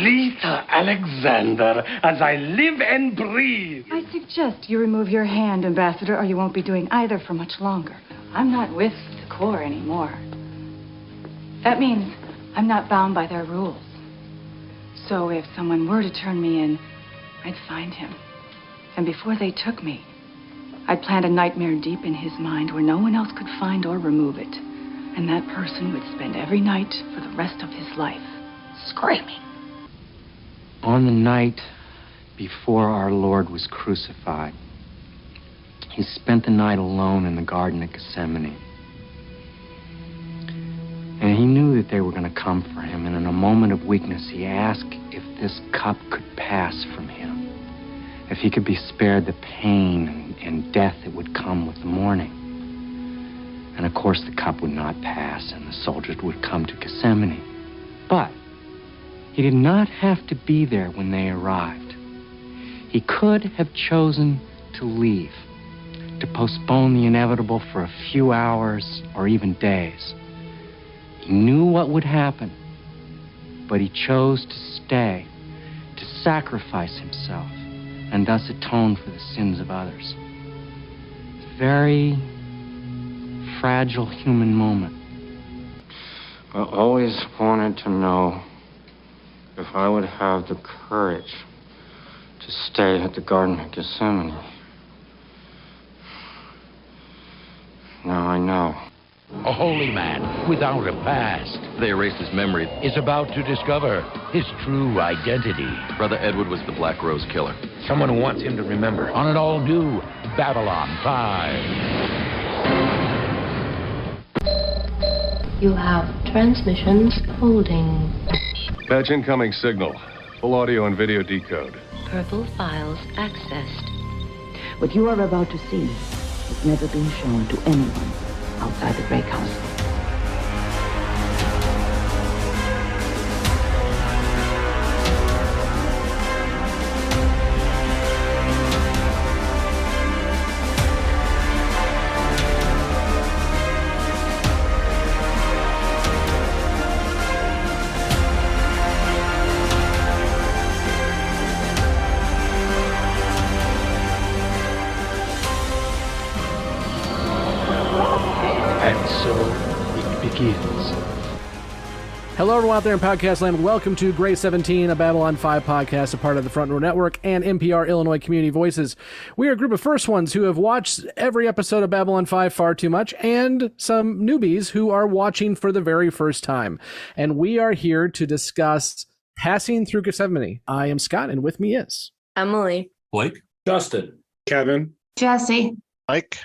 Lyta Alexander, as I live and breathe. I suggest you remove your hand, Ambassador, or you won't be doing either for much longer. I'm not with the Corps anymore. That means I'm not bound by their rules. So if someone were to turn me in, I'd find him. And before they took me, I'd plant a nightmare deep in his mind where no one else could find or remove it. And that person would spend every night for the rest of his life screaming. On the night before our Lord was crucified, he spent the night alone in the Garden of Gethsemane. And he knew that they were going to come for him, and in a moment of weakness, he asked if this cup could pass from him, if he could be spared the pain and death that would come with the morning. And of course, the cup would not pass, and the soldiers would come to Gethsemane. But he did not have to be there when they arrived. He could have chosen to leave, to postpone the inevitable for a few hours or even days. He knew what would happen, but he chose to stay, to sacrifice himself, and thus atone for the sins of others. It's a very fragile human moment. I always wanted to know if I would have the courage to stay at the Garden of Gethsemane. Now I know. A holy man without a past. They erased his memory. Is about to discover his true identity. Brother Edward was the Black Rose killer. Someone who wants him to remember. On an all-new Babylon 5. You have transmissions holding. Patch incoming signal. Full audio and video decode. Purple files accessed. What you are about to see has never been shown to anyone outside the Grey Council. Hello, everyone out there in podcast land. Welcome to Grey 17, a Babylon 5 podcast, a part of the Front Row Network and NPR Illinois Community Voices. We are a group of first ones who have watched every episode of Babylon 5 far too much, and some newbies who are watching for the very first time. And we are here to discuss Passing Through Gethsemane. I am Scott, and with me is Emily, Blake, Justin, Kevin, Jessi, Mike,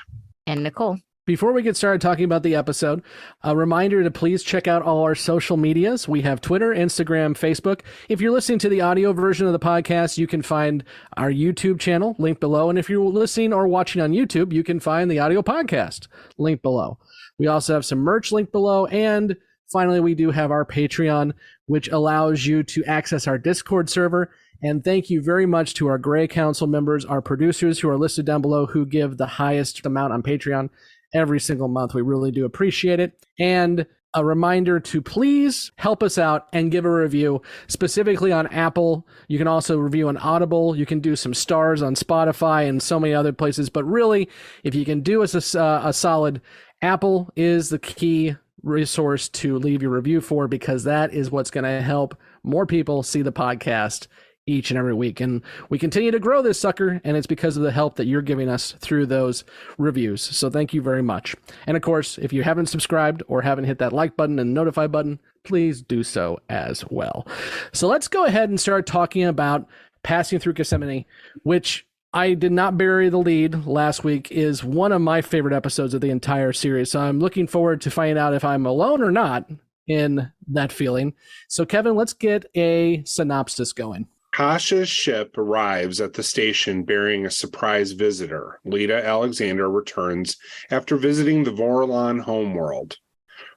and Nicole. Before we get started talking about the episode, a reminder to please check out all our social medias. We have Twitter, Instagram, Facebook. If you're listening to the audio version of the podcast, you can find our YouTube channel, linked below. And if you're listening or watching on YouTube, you can find the audio podcast, linked below. We also have some merch linked below. And finally, we do have our Patreon, which allows you to access our Discord server. And thank you very much to our Grey Council members, our producers who are listed down below, who give the highest amount on Patreon every single month. We really do appreciate it. And a reminder to please help us out and give a review, specifically on Apple. You can also review on Audible. You can do some stars on Spotify and so many other places. But really, if you can do us a solid, Apple is the key resource to leave your review for, because that is what's going to help more people see the podcast each and every week. And we continue to grow this sucker, and it's because of the help that you're giving us through those reviews. So thank you very much. And of course, if you haven't subscribed or haven't hit that like button and notify button, please do so as well. So let's go ahead and start talking about Passing Through Gethsemane, which I did not bury the lead last week, is one of my favorite episodes of the entire series. So I'm looking forward to finding out if I'm alone or not in that feeling. So Kevin, let's get a synopsis going. Kosh's ship arrives at the station bearing a surprise visitor. Lyta Alexander returns after visiting the Vorlon homeworld.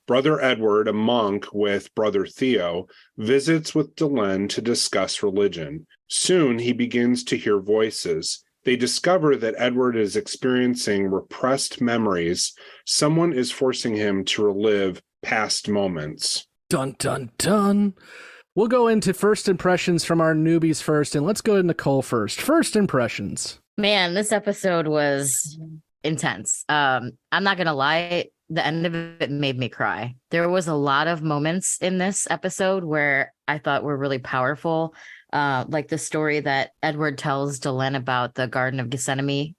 Brother Edward, a monk with Brother Theo, visits with Delenn to discuss religion. Soon he begins to hear voices. They discover that Edward is experiencing repressed memories. Someone is forcing him to relive past moments. Dun, dun, dun. We'll go into first impressions from our newbies first, and let's go to Nicole first. First impressions. Man, this episode was intense. I'm not gonna lie, the end of it made me cry. There was a lot of moments in this episode where I thought were really powerful. Like the story that Edward tells Delenn about the Garden of Gethsemane.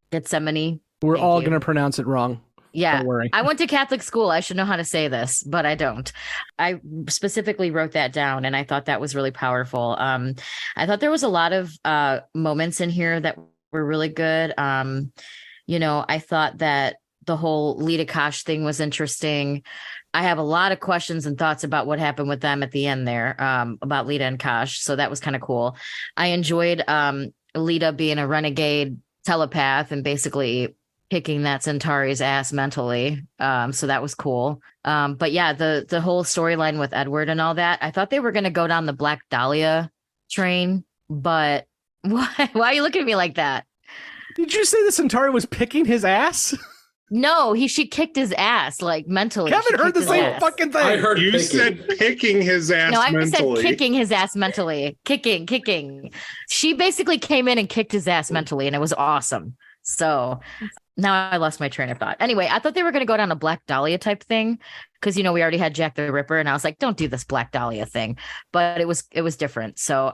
Gethsemane. We're all going to pronounce it wrong. Yeah. Don't worry. I went to Catholic school. I should know how to say this, but I don't. I specifically wrote that down, and I thought that was really powerful. I thought there was a lot of moments in here that were really good. I thought that the whole Lita Kosh thing was interesting. I have a lot of questions and thoughts about what happened with them at the end there, about Lita and Kosh. So that was kind of cool. I enjoyed Lita being a renegade telepath and basically kicking that Centauri's ass mentally. So that was cool. But yeah, the whole storyline with Edward and all that, I thought they were going to go down the Black Dahlia train, but why are you looking at me like that? Did you say the Centauri was picking his ass? No, she kicked his ass, like mentally. Kevin heard the same fucking thing. I heard you said picking his ass mentally. No, I said kicking his ass mentally. Kicking. She basically came in and kicked his ass mentally, and it was awesome. So now I lost my train of thought. Anyway, I thought they were going to go down a Black Dahlia type thing because, we already had Jack the Ripper, and I was like, don't do this Black Dahlia thing. But it was different. So,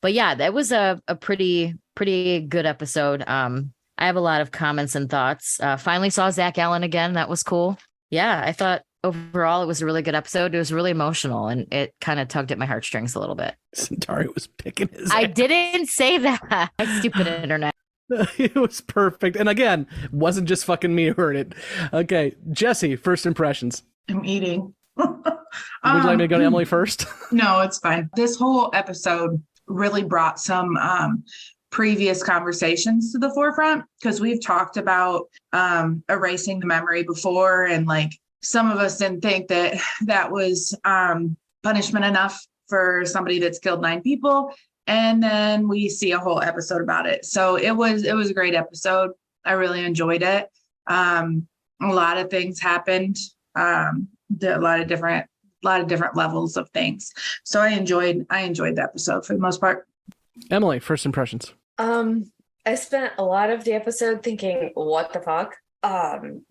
but yeah, that was a pretty good episode. I have a lot of comments and thoughts. Finally saw Zach Allen again. That was cool. Yeah, I thought overall it was a really good episode. It was really emotional, and it kind of tugged at my heartstrings a little bit. Centauri was picking his I ass. didn't say that. Stupid internet. It was perfect. And again, wasn't just fucking me who heard it. Okay, Jessi, first impressions. I'm eating. Would you like me to go to Emily first? No, it's fine. This whole episode really brought some previous conversations to the forefront because we've talked about erasing the memory before, and like some of us didn't think that was punishment enough for somebody that's killed 9 people, and then we see a whole episode about it. So it was a great episode. I really enjoyed it. A lot of things happened. A lot of different levels of things. So I enjoyed the episode for the most part. Emily, first impressions. I spent a lot of the episode thinking, what the fuck?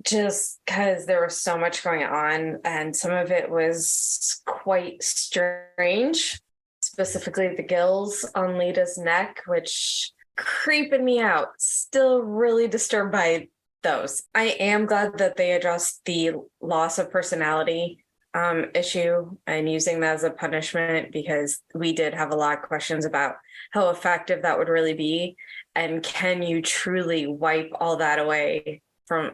Just because there was so much going on, and some of it was quite strange, specifically the gills on Lita's neck, which creeping me out. Still really disturbed by those. I am glad that they addressed the loss of personality issue and using that as a punishment, because we did have a lot of questions about how effective that would really be, and can you truly wipe all that away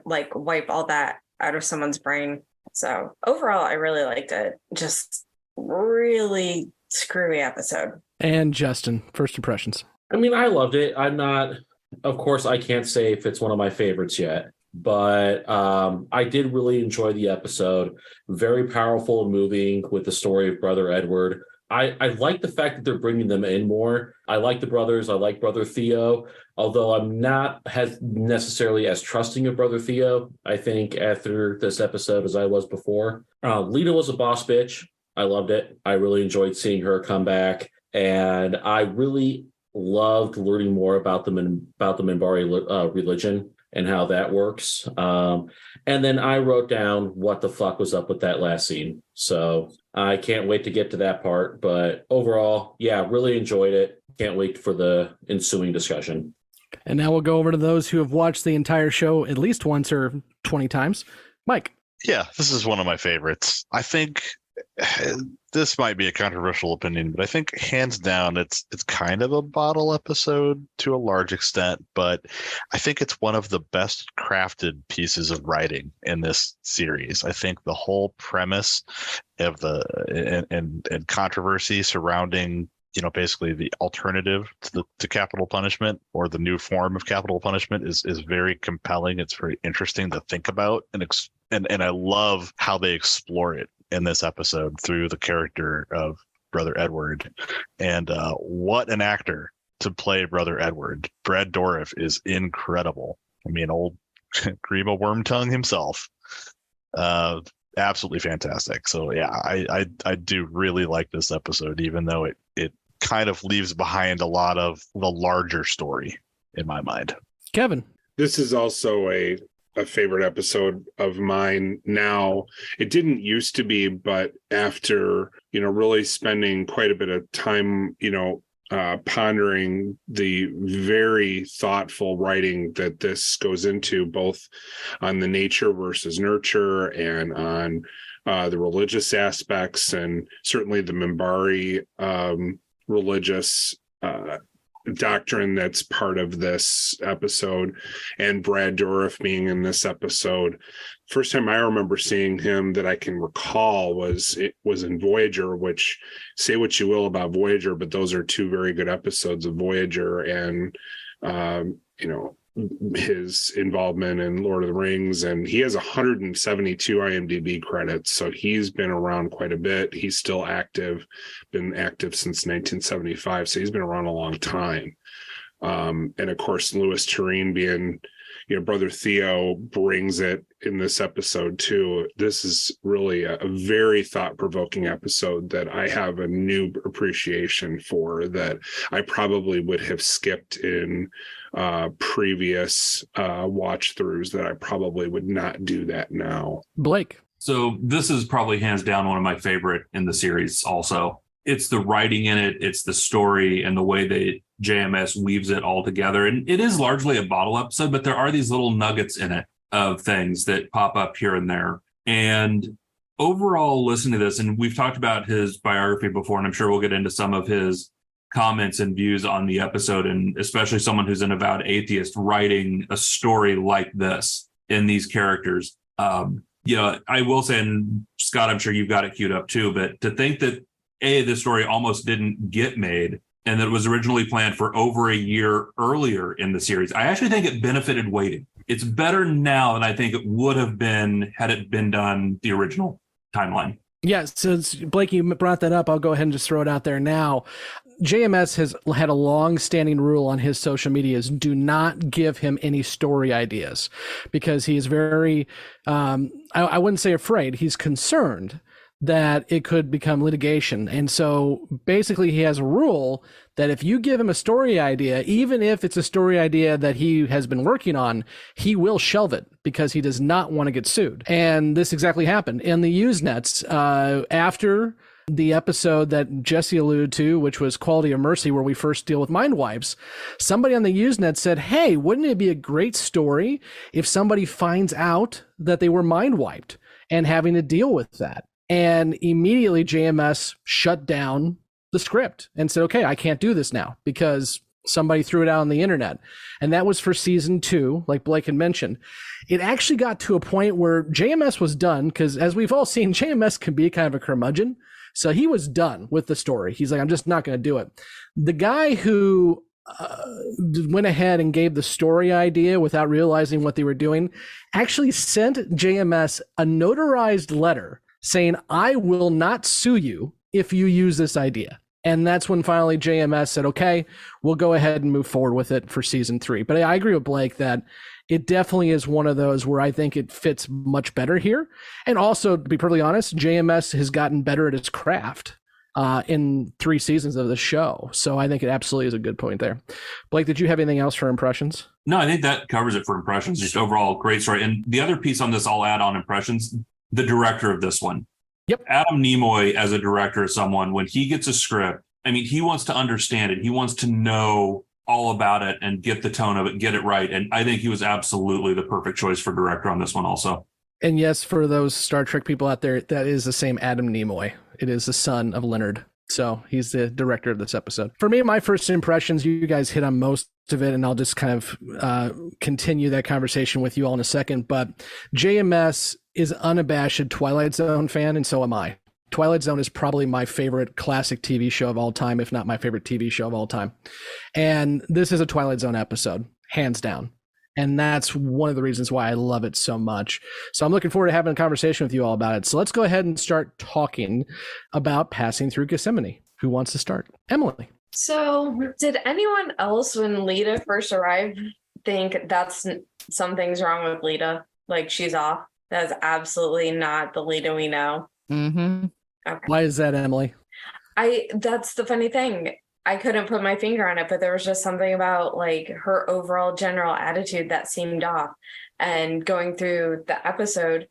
wipe all that out of someone's brain. So overall, I really liked it. Just really screwy episode. And Justin, first impressions. I mean, I loved it. Of course, I can't say if it's one of my favorites yet, but I did really enjoy the episode. Very powerful and moving with the story of Brother Edward. I like the fact that they're bringing them in more. I like the brothers. I like Brother Theo, although I'm not necessarily as trusting of Brother Theo, I think, after this episode as I was before. Lita was a boss bitch. I loved it. I really enjoyed seeing her come back, and I really loved learning more about the Minbari religion and how that works. And then I wrote down what the fuck was up with that last scene. So I can't wait to get to that part. But overall, yeah, really enjoyed it. Can't wait for the ensuing discussion. And now we'll go over to those who have watched the entire show at least once or 20 times. Mike. Yeah, this is one of my favorites. I think this might be a controversial opinion, but I think hands down it's kind of a bottle episode to a large extent, but I think it's one of the best crafted pieces of writing in this series. I think the whole premise of and controversy surrounding basically the alternative to capital punishment, or the new form of capital punishment, is very compelling. It's very interesting to think about, and I love how they explore it in this episode through the character of Brother Edward. And what an actor to play Brother Edward. Brad Dourif is incredible. I mean, old Grima Wormtongue himself. absolutely fantastic. So yeah, I do really like this episode, even though it kind of leaves behind a lot of the larger story in my mind. Kevin. This is also a favorite episode of mine now. It didn't used to be, but after, really spending quite a bit of time, pondering the very thoughtful writing that this goes into, both on the nature versus nurture and on the religious aspects, and certainly the Minbari religious doctrine that's part of this episode, and Brad Dourif being in this episode. First time I remember seeing him that I can recall was in Voyager, which, say what you will about Voyager, but those are two very good episodes of Voyager, and his involvement in Lord of the Rings, and he has 172 IMDb credits, so he's been around quite a bit. He's still active, been active since 1975, so he's been around a long time. And of course, Louis Turenne being, Brother Theo, brings it in this episode too. This is really a very thought-provoking episode that I have a new appreciation for, that I probably would have skipped in previous watch throughs, that I probably would not do that now. Blake. So this is probably hands down one of my favorite in the series also. It's the writing in it, it's the story, and the way that JMS weaves it all together. And it is largely a bottle episode, but there are these little nuggets in it of things that pop up here and there. And overall, listening to this, and we've talked about his biography before, and I'm sure we'll get into some of his comments and views on the episode, and especially someone who's an avowed atheist writing a story like this in these characters. I will say, and Scott, I'm sure you've got it queued up too, but to think that this story almost didn't get made, and that it was originally planned for over a year earlier in the series, I actually think it benefited waiting. It's better now than I think it would have been had it been done the original timeline. Yeah, since Blake, you brought that up, I'll go ahead and just throw it out there now. JMS has had a long-standing rule on his social media is do not give him any story ideas, because he is very, I wouldn't say afraid, he's concerned that it could become litigation. And so basically he has a rule that if you give him a story idea, even if it's a story idea that he has been working on, he will shelve it because he does not want to get sued. And this exactly happened in the Usenets after the episode that Jessi alluded to, which was Quality of Mercy, where we first deal with mind wipes. Somebody on the Usenet said, hey, wouldn't it be a great story if somebody finds out that they were mind wiped and having to deal with that? And immediately JMS shut down the script and said, okay, I can't do this now because somebody threw it out on the internet. And that was for season 2, like Blake had mentioned. It actually got to a point where JMS was done, because as we've all seen, JMS can be kind of a curmudgeon. So he was done with the story. He's like, I'm just not going to do it. The guy who went ahead and gave the story idea without realizing what they were doing actually sent JMS a notarized letter saying, I will not sue you if you use this idea. And that's when finally JMS said, okay, we'll go ahead and move forward with it for season 3. But I agree with Blake that it definitely is one of those where I think it fits much better here. And also, to be perfectly honest, JMS has gotten better at his craft in 3 seasons of the show. So I think it absolutely is a good point there. Blake, did you have anything else for impressions? No, I think that covers it for impressions. Just overall, great story. And the other piece on this, I'll add on impressions, the director of this one. Yep. Adam Nimoy as a director is someone, when he gets a script, I mean, he wants to understand it. He wants to know all about it and get the tone of it, get it right. And I think he was absolutely the perfect choice for director on this one also. And yes, for those Star Trek people out there, that is the same Adam Nimoy. It is the son of Leonard. So he's the director of this episode. For me, my first impressions, you guys hit on most of it, and I'll just kind of continue that conversation with you all in a second. But JMS is unabashed Twilight Zone fan, and so am I. Twilight Zone is probably my favorite classic TV show of all time, if not my favorite TV show of all time. And this is a Twilight Zone episode, hands down. And that's one of the reasons why I love it so much. So I'm looking forward to having a conversation with you all about it. So let's go ahead and start talking about passing through Gethsemane. Who wants to start? Emily. So did anyone else, when Lita first arrived, think that's something's wrong with Lita? Like she's off? That's absolutely not the Lita we know. Mm-hmm. Okay. Why is that, Emily? That's the funny thing. I couldn't put my finger on it, but there was just something about like her overall general attitude that seemed off. And going through the episode,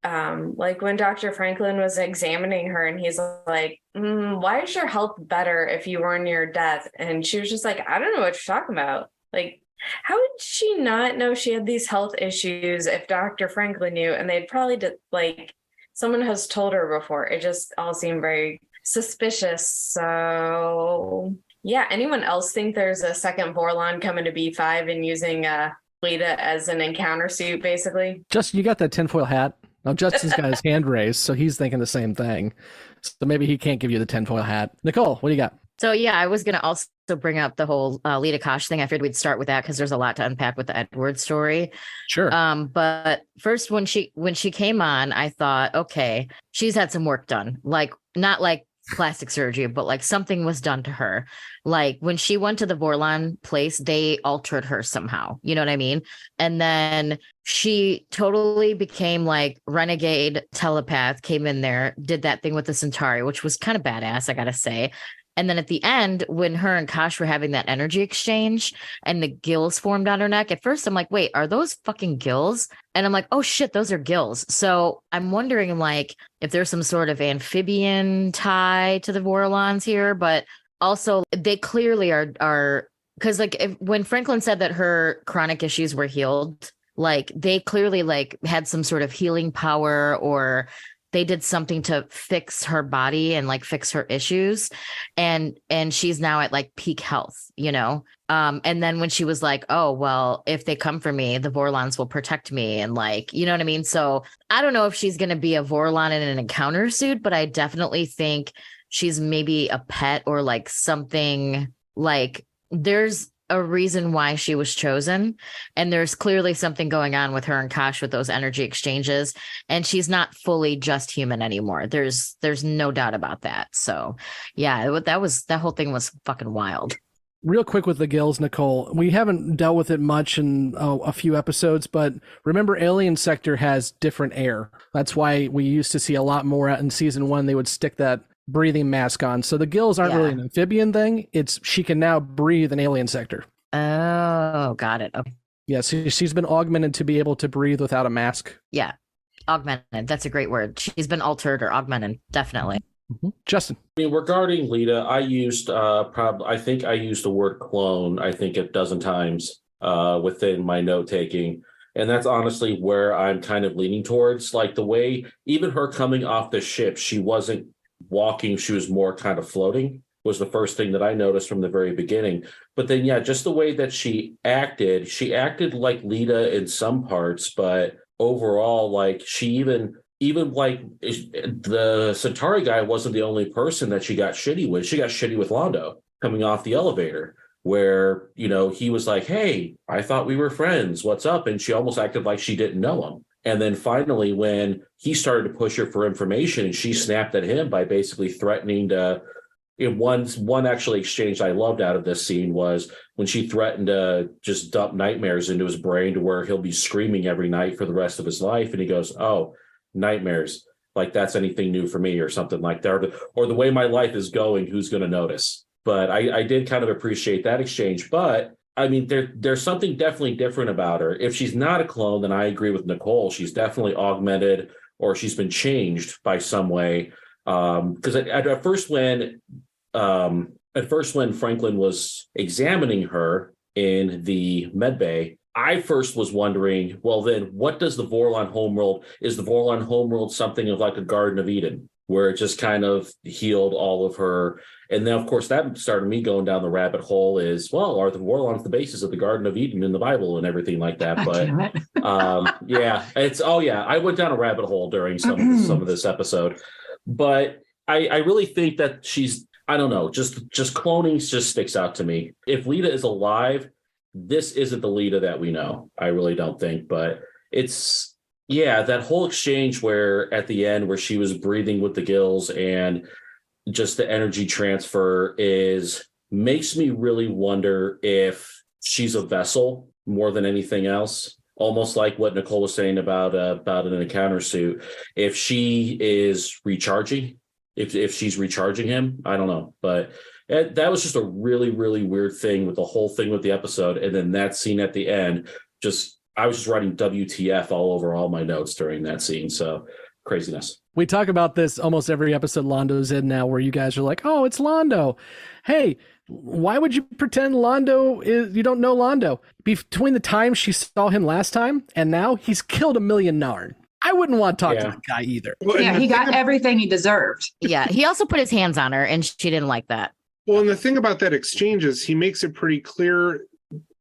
like when Dr. Franklin was examining her and he's like, why is your health better if you were near death? And she was just like, I don't know what you're talking about. Like, how did she not know she had these health issues if Dr. Franklin knew? And they'd probably like someone has told her before. It just all seemed very suspicious. So yeah, anyone else think there's a second Vorlon coming to B5 and using Lita as an encounter suit, basically? Justin, you got that tinfoil hat? Now, Justin's got his hand raised, so he's thinking the same thing. So maybe he can't give you the tinfoil hat. Nicole, what do you got? So yeah, I was going to also bring up the whole Lita Kosh thing. I figured we'd start with that because there's a lot to unpack with the Edward story. Sure. But first, when she came on, I thought, okay, she's had some work done. Like, not like plastic surgery, but like something was done to her. Like when she went to the Vorlon place, they altered her somehow. You know what I mean? And then she totally became like renegade telepath, came in there, did that thing with the Centauri, which was kind of badass, I gotta say. And then at the end, when her and Kosh were having that energy exchange and the gills formed on her neck, at first I'm like, wait, are those fucking gills? And I'm like, oh shit, those are gills. So I'm wondering like if there's some sort of amphibian tie to the Vorlons here, but also they clearly are because like when Franklin said that her chronic issues were healed, like they clearly like had some sort of healing power or they did something to fix her body and like fix her issues. And she's now at like peak health, you know? And then when she was like, oh, well, if they come for me, the Vorlons will protect me. And like, you know what I mean? So I don't know if she's going to be a Vorlon in an encounter suit, but I definitely think she's maybe a pet or like something like there's a reason why she was chosen. And there's clearly something going on with her and Kosh with those energy exchanges. And she's not fully just human anymore. There's no doubt about that. So yeah, that whole thing was fucking wild. Real quick with the gills, Nicole, we haven't dealt with it much in a few episodes, but remember Alien Sector has different air. That's why we used to see a lot more in season 1. They would stick that breathing mask on. So the gills aren't really an amphibian thing. It's she can now breathe in Alien Sector. Oh, got it. Okay. Yeah, so she's been augmented to be able to breathe without a mask. Yeah, augmented. That's a great word. She's been altered or augmented, definitely. Mm-hmm. Justin. I mean, regarding Lita, I used I think I used the word clone, I think a dozen times within my note taking. And that's honestly where I'm kind of leaning towards. Like the way even her coming off the ship, she wasn't walking, she was more kind of floating, was the first thing that I noticed from the very beginning. But then, yeah, just the way that she acted like Lita in some parts, but overall, like she even like the Centauri guy wasn't the only person that she got shitty with. She got shitty with Londo coming off the elevator where, you know, he was like, hey, I thought we were friends. What's up? And she almost acted like she didn't know him. And then finally, when he started to push her for information and she snapped at him by basically threatening to, in one actually exchange I loved out of this scene was when she threatened to just dump nightmares into his brain to where he'll be screaming every night for the rest of his life. And he goes, oh, nightmares, like that's anything new for me or something like that. Or the way my life is going, who's going to notice? But I did kind of appreciate that exchange. But I mean, there's something definitely different about her. If she's not a clone, then I agree with Nicole. She's definitely augmented or she's been changed by some way. Because at first when Franklin was examining her in the medbay, I first was wondering, well, then what does the Vorlon homeworld, is the Vorlon homeworld something of like a Garden of Eden, where it just kind of healed all of her? And then, of course, that started me going down the rabbit hole is, well, are the Vorlons the basis of the Garden of Eden in the Bible and everything like that? But yeah, I went down a rabbit hole during some of this episode. But I really think that she's, I don't know, just cloning just sticks out to me. If Lita is alive, this isn't the Lita that we know. I really don't think, but it's, yeah, that whole exchange where at the end where she was breathing with the gills and just the energy transfer makes me really wonder if she's a vessel more than anything else. almost like what Nicole was saying about an encounter suit. If she is recharging, if she's recharging him, I don't know, but that was just a really, really weird thing with the whole thing with the episode. And then that scene at the end, I was just writing WTF all over all my notes during that scene. So craziness. We talk about this almost every episode Londo's in now, where you guys are like, oh, it's Londo. Hey, why would you pretend you don't know Londo? Between the time she saw him last time and now, he's killed 1 million Narn. I wouldn't want to talk to the guy either. Yeah, he got everything he deserved. Yeah, he also put his hands on her and she didn't like that. Well, and the thing about that exchange is he makes it pretty clear,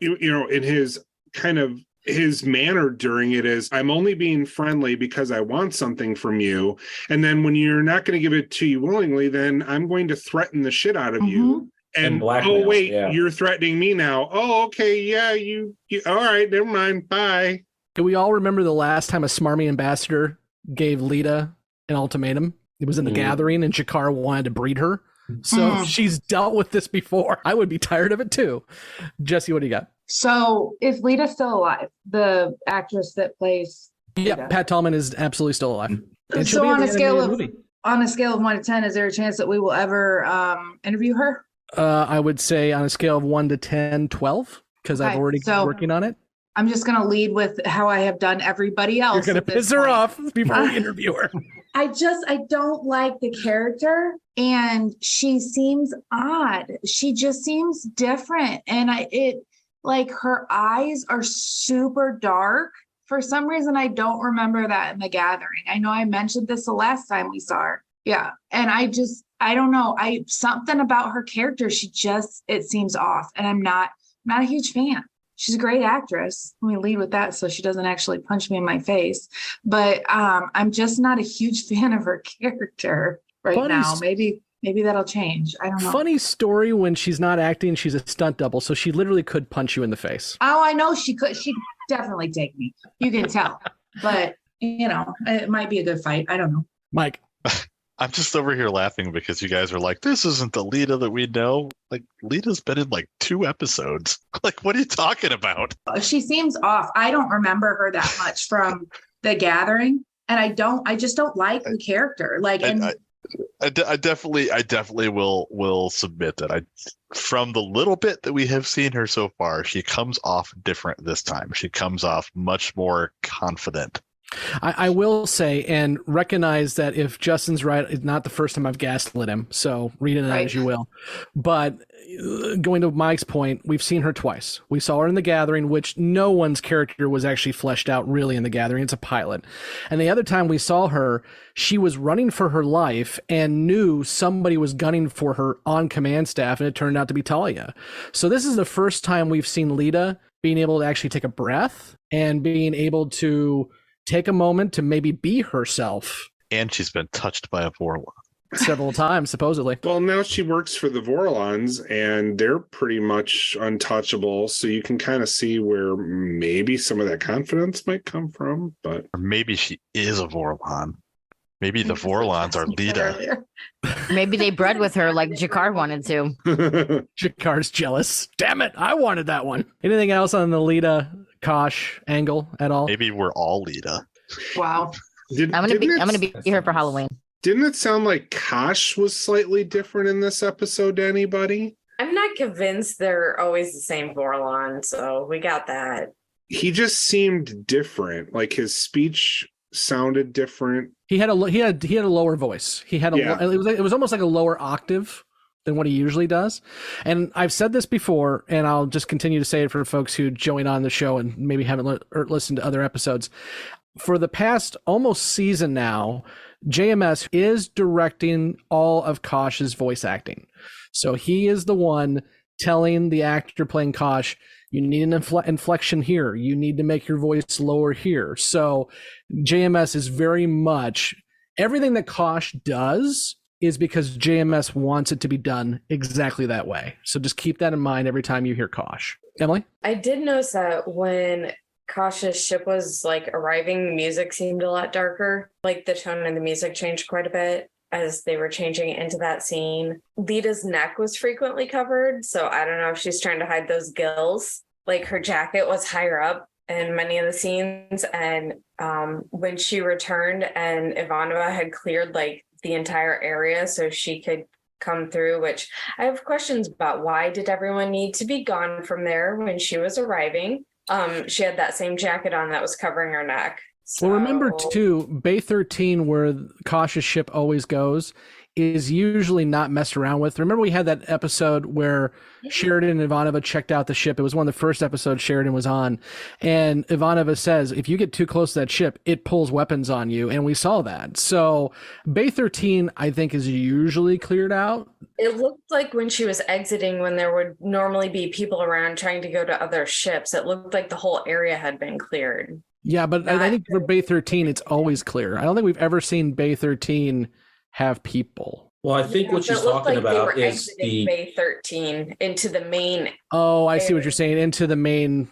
in his kind of his manner during it is, I'm only being friendly because I want something from you. And then when you're not going to give it to you willingly, then I'm going to threaten the shit out of you. And oh, wait, you're threatening me now. Oh, okay. Yeah, you all right. Never mind. Bye. Do we all remember the last time a smarmy ambassador gave Lita an ultimatum? It was in the gathering and Jakar wanted to breed her. So she's dealt with this before. I would be tired of it too. Jessi, what do you got? So is Lita still alive? The actress that plays Lita? Yeah, Pat Tallman is absolutely still alive. And so on a scale of 1 to 10, is there a chance that we will ever interview her? I would say on a scale of 1 to 10, 12, because I've already been working on it. I'm just going to lead with how I have done everybody else. You're going to piss her off before we interview her. I don't like the character, and she seems odd. She just seems different. And her eyes are super dark. For some reason, I don't remember that in the gathering. I know I mentioned this the last time we saw her. Yeah. And I don't know. Something about her character, it seems off. And I'm not a huge fan. She's a great actress. Let me lead with that so she doesn't actually punch me in my face. But I'm just not a huge fan of her character now. Maybe that'll change. I don't know. Funny story, when she's not acting, she's a stunt double. So she literally could punch you in the face. Oh, I know she could. She'd definitely take me. You can tell. But, it might be a good fight. I don't know. Mike. I'm just over here laughing because you guys are like, this isn't the Lita that we know. Like, Lita's been in 2 episodes. Like, what are you talking about? She seems off. I don't remember her that much from the gathering. And I just don't like the character. I definitely will submit that from the little bit that we have seen her so far, she comes off different this time. She comes off much more confident. I will say and recognize that if Justin's right, it's not the first time I've gaslit him. So read it as you will. But going to Mike's point, we've seen her twice. We saw her in the gathering, which no one's character was actually fleshed out really in the gathering. It's a pilot. And the other time we saw her, she was running for her life and knew somebody was gunning for her on command staff, and it turned out to be Talia. So this is the first time we've seen Lita being able to actually take a breath and being able to take a moment to maybe be herself. And she's been touched by a Vorlon. Several times, supposedly. Well, now she works for the Vorlons, and they're pretty much untouchable. So you can kind of see where maybe some of that confidence might come from. But or maybe she is a Vorlon. Maybe the Vorlons are Lita. Maybe they bred with her like Jakar wanted to. Jakar's jealous. Damn it, I wanted that one. Anything else on the Lita Kosh angle at all? Maybe we're all Lita. Wow. I'm gonna be here for Halloween. Didn't it sound like Kosh was slightly different in this episode to anybody? I'm not convinced they're always the same Vorlon, so we got that. He just seemed different. Like his speech sounded different. He had a lower voice. He had it was almost like a lower octave than what he usually does. And I've said this before, and I'll just continue to say it for folks who join on the show and maybe haven't listened to other episodes. For the past almost season now, JMS is directing all of Kosh's voice acting. So he is the one telling the actor playing Kosh, you need an inflection here. You need to make your voice lower here. So JMS is very much, everything that Kosh does is because JMS wants it to be done exactly that way. So just keep that in mind every time you hear Kosh. Emily? I did notice that when Kosh's ship was arriving, the music seemed a lot darker. The tone of the music changed quite a bit as they were changing into that scene. Lita's neck was frequently covered, so I don't know if she's trying to hide those gills. Her jacket was higher up in many of the scenes. And when she returned and Ivanova had cleared like the entire area so she could come through, which I have questions about. Why did everyone need to be gone from there when she was arriving? She had that same jacket on that was covering her neck. So... Well, remember too, Bay 13, where Kosh's ship always goes, is usually not messed around with. Remember we had that episode where Sheridan and Ivanova checked out the ship. It was one of the first episodes Sheridan was on. And Ivanova says, if you get too close to that ship, it pulls weapons on you. And we saw that. So Bay 13, I think, is usually cleared out. It looked like when she was exiting, when there would normally be people around trying to go to other ships, it looked like the whole area had been cleared. Yeah, but I think for Bay 13, it's always clear. I don't think we've ever seen Bay 13 have people. Well, I think what she's talking about is the Bay 13 into the main. Oh, I see what you're saying. Into the main,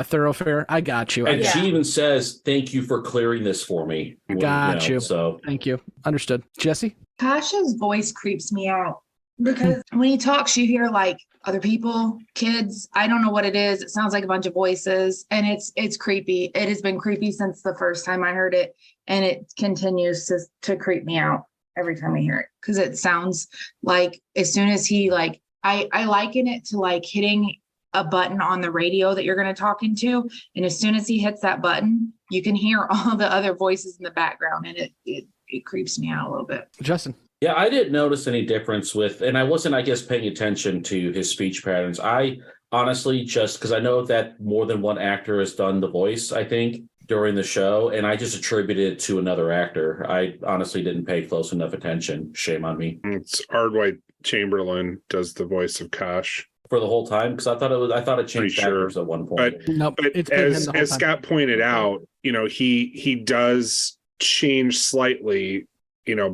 thoroughfare. I got you. And she even says, "Thank you for clearing this for me." Got you. So thank you. Understood. Jessi? Kosh's voice creeps me out because when he talks, you hear like other people, kids. I don't know what it is. It sounds like a bunch of voices, and it's creepy. It has been creepy since the first time I heard it, and it continues to creep me out every time I hear it, because it sounds like as soon as he like, I liken it to like hitting a button on the radio that you're going to talk into, and as soon as he hits that button, you can hear all the other voices in the background, and it creeps me out a little bit. Justin? Yeah, I didn't notice any difference and I wasn't, I guess, paying attention to his speech patterns. I honestly just, because I know that more than one actor has done the voice, I think, during the show, and I just attributed it to another actor. I honestly didn't pay close enough attention. Shame on me. It's Ardwhite Chamberlain does the voice of Kosh for the whole time, because I thought it changed actors at one point. But as Scott pointed out, he does change slightly,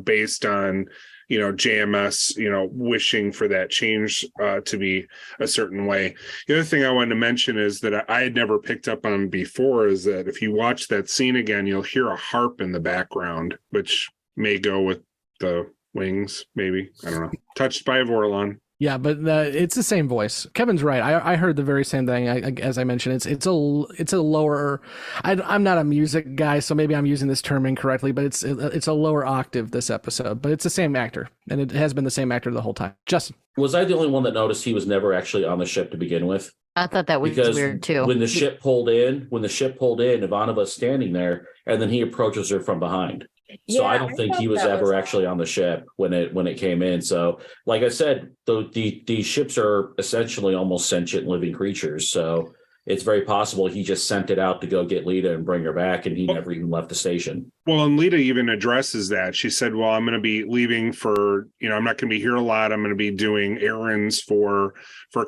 based on JMS, wishing for that change to be a certain way. The other thing I wanted to mention is that I had never picked up on before is that if you watch that scene again, you'll hear a harp in the background, which may go with the wings, maybe. I don't know. Touched by Vorlon. Yeah, but it's the same voice. Kevin's right. I heard the very same thing. As I mentioned, it's a lower. I'm not a music guy, so maybe I'm using this term incorrectly. But it's a lower octave this episode. But it's the same actor, and it has been the same actor the whole time. Justin, was I the only one that noticed he was never actually on the ship to begin with? I thought that was weird too. When the ship pulled in, Ivanova's standing there, and then he approaches her from behind. So I don't think he was ever actually on the ship when it came in. So, like I said, the ships are essentially almost sentient living creatures. So it's very possible he just sent it out to go get Lita and bring her back, and he never even left the station. Well, and Lita even addresses that. She said, well, I'm going to be leaving for, I'm not going to be here a lot. I'm going to be doing errands for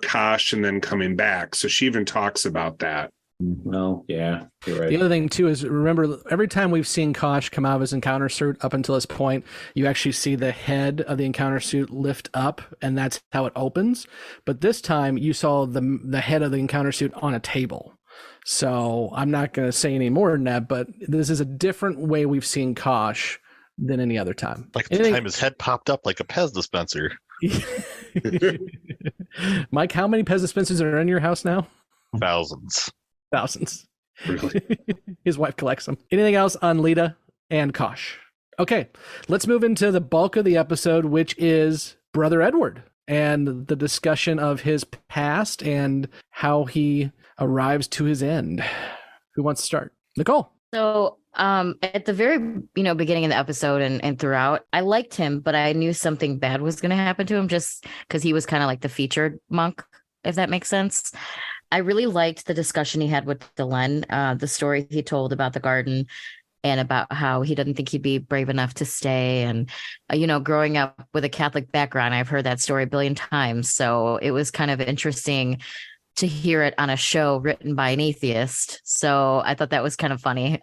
Kosh and then coming back. So she even talks about that. Well, yeah, you're right. The other thing too is, remember, every time we've seen Kosh come out of his encounter suit up until this point, you actually see the head of the encounter suit lift up, and that's how it opens. But this time you saw the head of the encounter suit on a table. So I'm not going to say any more than that, but this is a different way we've seen Kosh than any other time. Like the time his head popped up like a Pez dispenser. Mike, how many Pez dispensers are in your house now? Thousands. Really? His wife collects them. Anything else on Lita and Kosh? Okay, let's move into the bulk of the episode, which is Brother Edward and the discussion of his past and how he arrives to his end. Who wants to start? Nicole. So at the very beginning of the episode and throughout, I liked him, but I knew something bad was going to happen to him just because he was kind of like the featured monk, if that makes sense. I really liked the discussion he had with Delenn, the story he told about the garden and about how he doesn't think he'd be brave enough to stay. And, growing up with a Catholic background, I've heard that story a billion times. So it was kind of interesting to hear it on a show written by an atheist. So I thought that was kind of funny.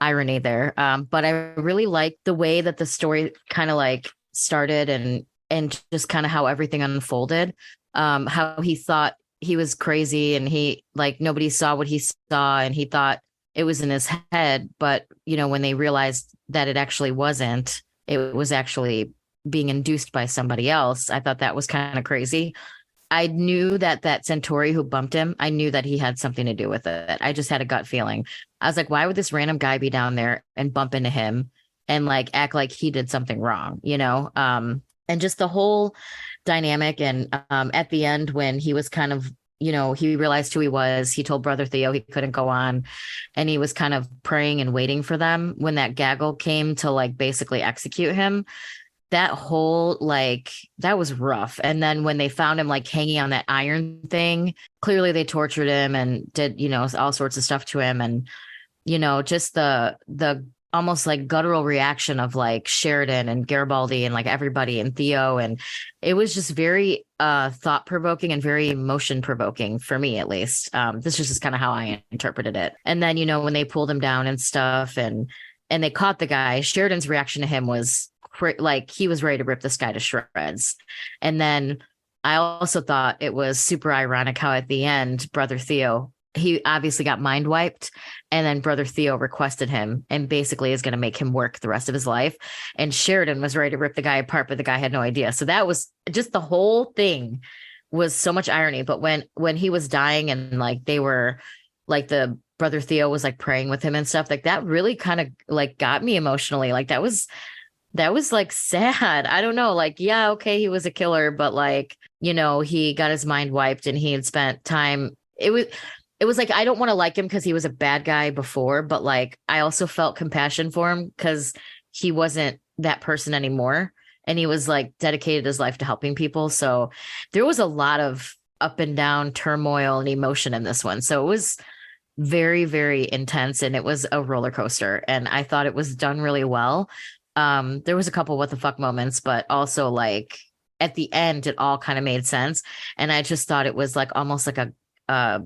Irony there. But I really liked the way that the story kind of like started and just kind of how everything unfolded, how he thought he was crazy and he nobody saw what he saw and he thought it was in his head. But, when they realized that it actually wasn't, it was actually being induced by somebody else. I thought that was kind of crazy. I knew that Centauri who bumped him, I knew that he had something to do with it. I just had a gut feeling. I was like, why would this random guy be down there and bump into him and like act like he did something wrong, you know? And just the whole dynamic. And at the end, when he was kind of, you know, he realized who he was, he told Brother Theo he couldn't go on, and he was kind of praying and waiting for them when that gaggle came to like basically execute him. That whole, like, that was rough. And then when they found him like hanging on that iron thing, clearly they tortured him and did, you know, all sorts of stuff to him. And, you know, just the almost like guttural reaction of like Sheridan and Garibaldi and like everybody and Theo. And it was just very thought provoking and very emotion provoking for me, at least. This is just kind of how I interpreted it. And then, you know, when they pulled him down and stuff and they caught the guy, Sheridan's reaction to him was like he was ready to rip this guy to shreds. And then I also thought it was super ironic how at the end, Brother Theo, he obviously got mind wiped, and then Brother Theo requested him and basically is going to make him work the rest of his life. And Sheridan was ready to rip the guy apart, but the guy had no idea. So that was just, the whole thing was so much irony. But when he was dying and like they were like, the Brother Theo was like praying with him and stuff, like that really kind of like got me emotionally. Like that was like sad. I don't know. Like, yeah, okay, he was a killer, but like, you know, he got his mind wiped and he had spent time. It was like, I don't want to like him because he was a bad guy before, but like, I also felt compassion for him because he wasn't that person anymore. And he was like dedicated his life to helping people. So there was a lot of up and down turmoil and emotion in this one. So it was very, very intense, and it was a roller coaster. And I thought it was done really well. There was a couple what the fuck moments, but also like at the end, it all kind of made sense. And I just thought it was like almost like a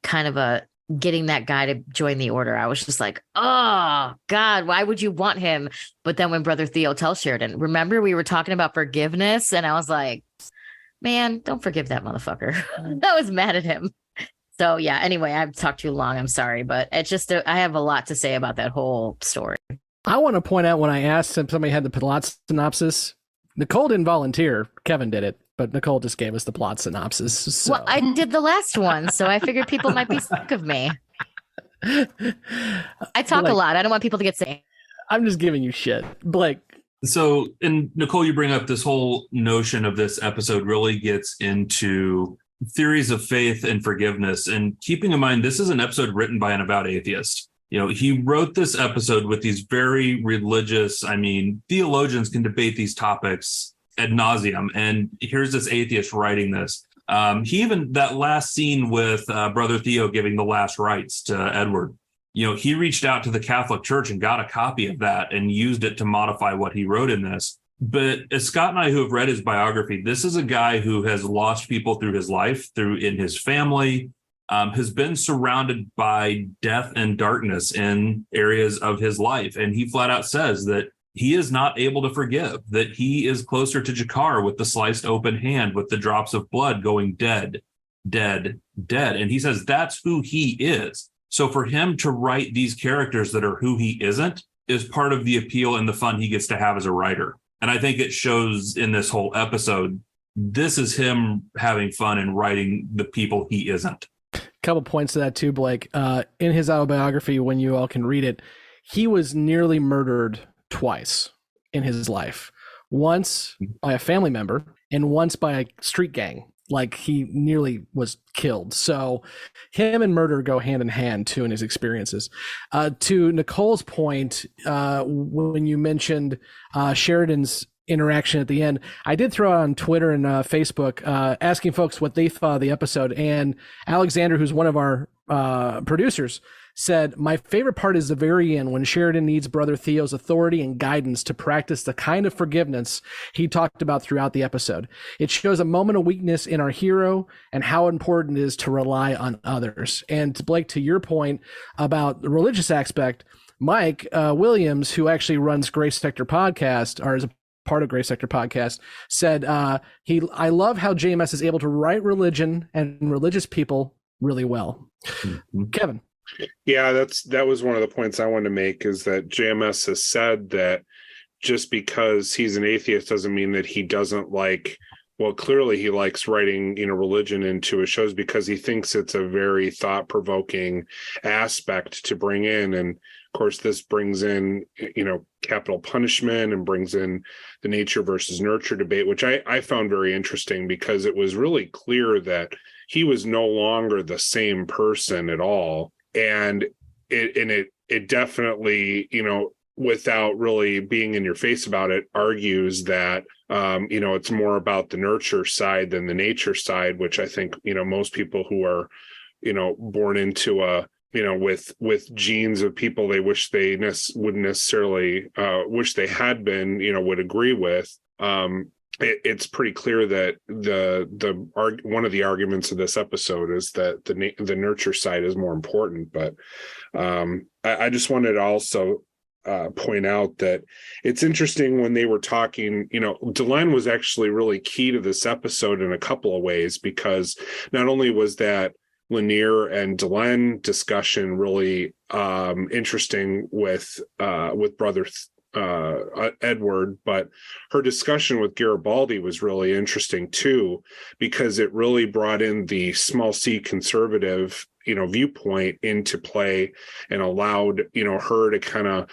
kind of a getting that guy to join the order. I was just like, oh God, why would you want him? But then when Brother Theo tells Sheridan, remember we were talking about forgiveness, and I was like, man, don't forgive that motherfucker. I was mad at him. So yeah, anyway, I've talked too long. I'm sorry, but it's just, I have a lot to say about that whole story. I want to point out, when I asked if somebody had the plot synopsis, Nicole didn't volunteer. Kevin did it, but Nicole just gave us the plot synopsis. So. Well, I did the last one, so I figured people might be sick of me. I talk a lot. I don't want people to get sick. I'm just giving you shit. Blake. So, and Nicole, you bring up this whole notion of this episode really gets into theories of faith and forgiveness. And keeping in mind, this is an episode written by an avowed atheist. You know, he wrote this episode with these very religious, I mean, theologians can debate these topics ad nauseum. And here's this atheist writing this. He even, that last scene with Brother Theo giving the last rites to Edward, you know, he reached out to the Catholic Church and got a copy of that and used it to modify what he wrote in this. But as Scott and I, who have read his biography, this is a guy who has lost people through his life, in his family, has been surrounded by death and darkness in areas of his life. And he flat out says that he is not able to forgive, that he is closer to Jakar with the sliced open hand, with the drops of blood going dead, dead, dead. And he says that's who he is. So for him to write these characters that are who he isn't is part of the appeal and the fun he gets to have as a writer. And I think it shows in this whole episode. This is him having fun and writing the people he isn't. Couple points to that too, Blake. In his autobiography, when you all can read it, he was nearly murdered twice in his life. Once by a family member and once by a street gang. Like, he nearly was killed. So him and murder go hand in hand too in his experiences. To Nicole's point, when you mentioned Sheridan's interaction at the end, I did throw out on Twitter and Facebook asking folks what they thought of the episode, and Alexander, who's one of our producers, said, my favorite part is the very end when Sheridan needs Brother Theo's authority and guidance to practice the kind of forgiveness he talked about throughout the episode. It shows a moment of weakness in our hero and how important it is to rely on others. And Blake, to your point about the religious aspect, Mike Williams, who actually runs Gray Sector Podcast, or is a part of Gray Sector Podcast, said I love how JMS is able to write religion and religious people really well. Mm-hmm. Kevin. Yeah, that was one of the points I wanted to make, is that JMS has said that just because he's an atheist doesn't mean that he doesn't like well, clearly he likes writing, religion into his shows because he thinks it's a very thought-provoking aspect to bring in. And of course, this brings in, capital punishment and brings in the nature versus nurture debate, which I found very interesting because it was really clear that he was no longer the same person at all. And it definitely, without really being in your face about it, argues that, it's more about the nurture side than the nature side, which I think, most people who are, born into a, with genes of people they wish they wouldn't necessarily wish they had been, would agree with. It's pretty clear that one of the arguments of this episode is that the nurture side is more important. But I just wanted to also point out that it's interesting when they were talking, Delenn was actually really key to this episode in a couple of ways, because not only was that Lanier and Delenn discussion really interesting with brother Edward, but her discussion with Garibaldi was really interesting too, because it really brought in the small c conservative viewpoint into play and allowed her to kind of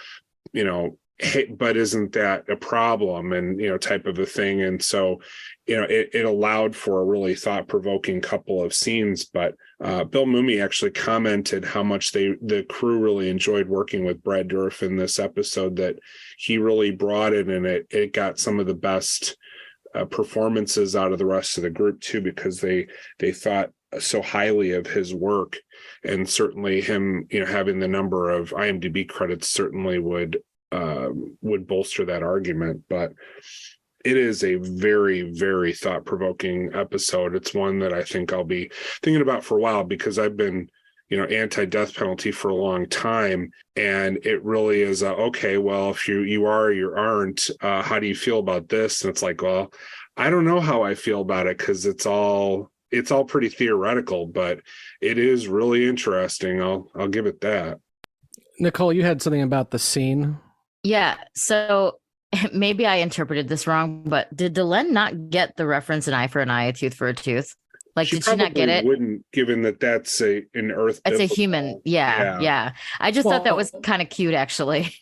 hey, but isn't that a problem, and type of a thing. And so it allowed for a really thought-provoking couple of scenes. But Bill Mumy actually commented how much the crew really enjoyed working with Brad Dourif in this episode, that he really brought it, and it got some of the best performances out of the rest of the group too, because they thought so highly of his work. And certainly him having the number of IMDb credits certainly would bolster that argument. But it is a very, very thought-provoking episode. It's one that I think I'll be thinking about for a while, because I've been anti-death penalty for a long time, and it really is okay, well, if you are or you aren't, how do you feel about this? And it's like, well, I don't know how I feel about it, because it's all pretty theoretical, but it is really interesting. I'll give it that. Nicole, you had something about the scene. Yeah. So maybe I interpreted this wrong, but did Delenn not get the reference, an eye for an eye, a tooth for a tooth? Like, did she not get it? Wouldn't, given that that's an Earth. It's a human. Yeah. I just thought that was kind of cute, actually.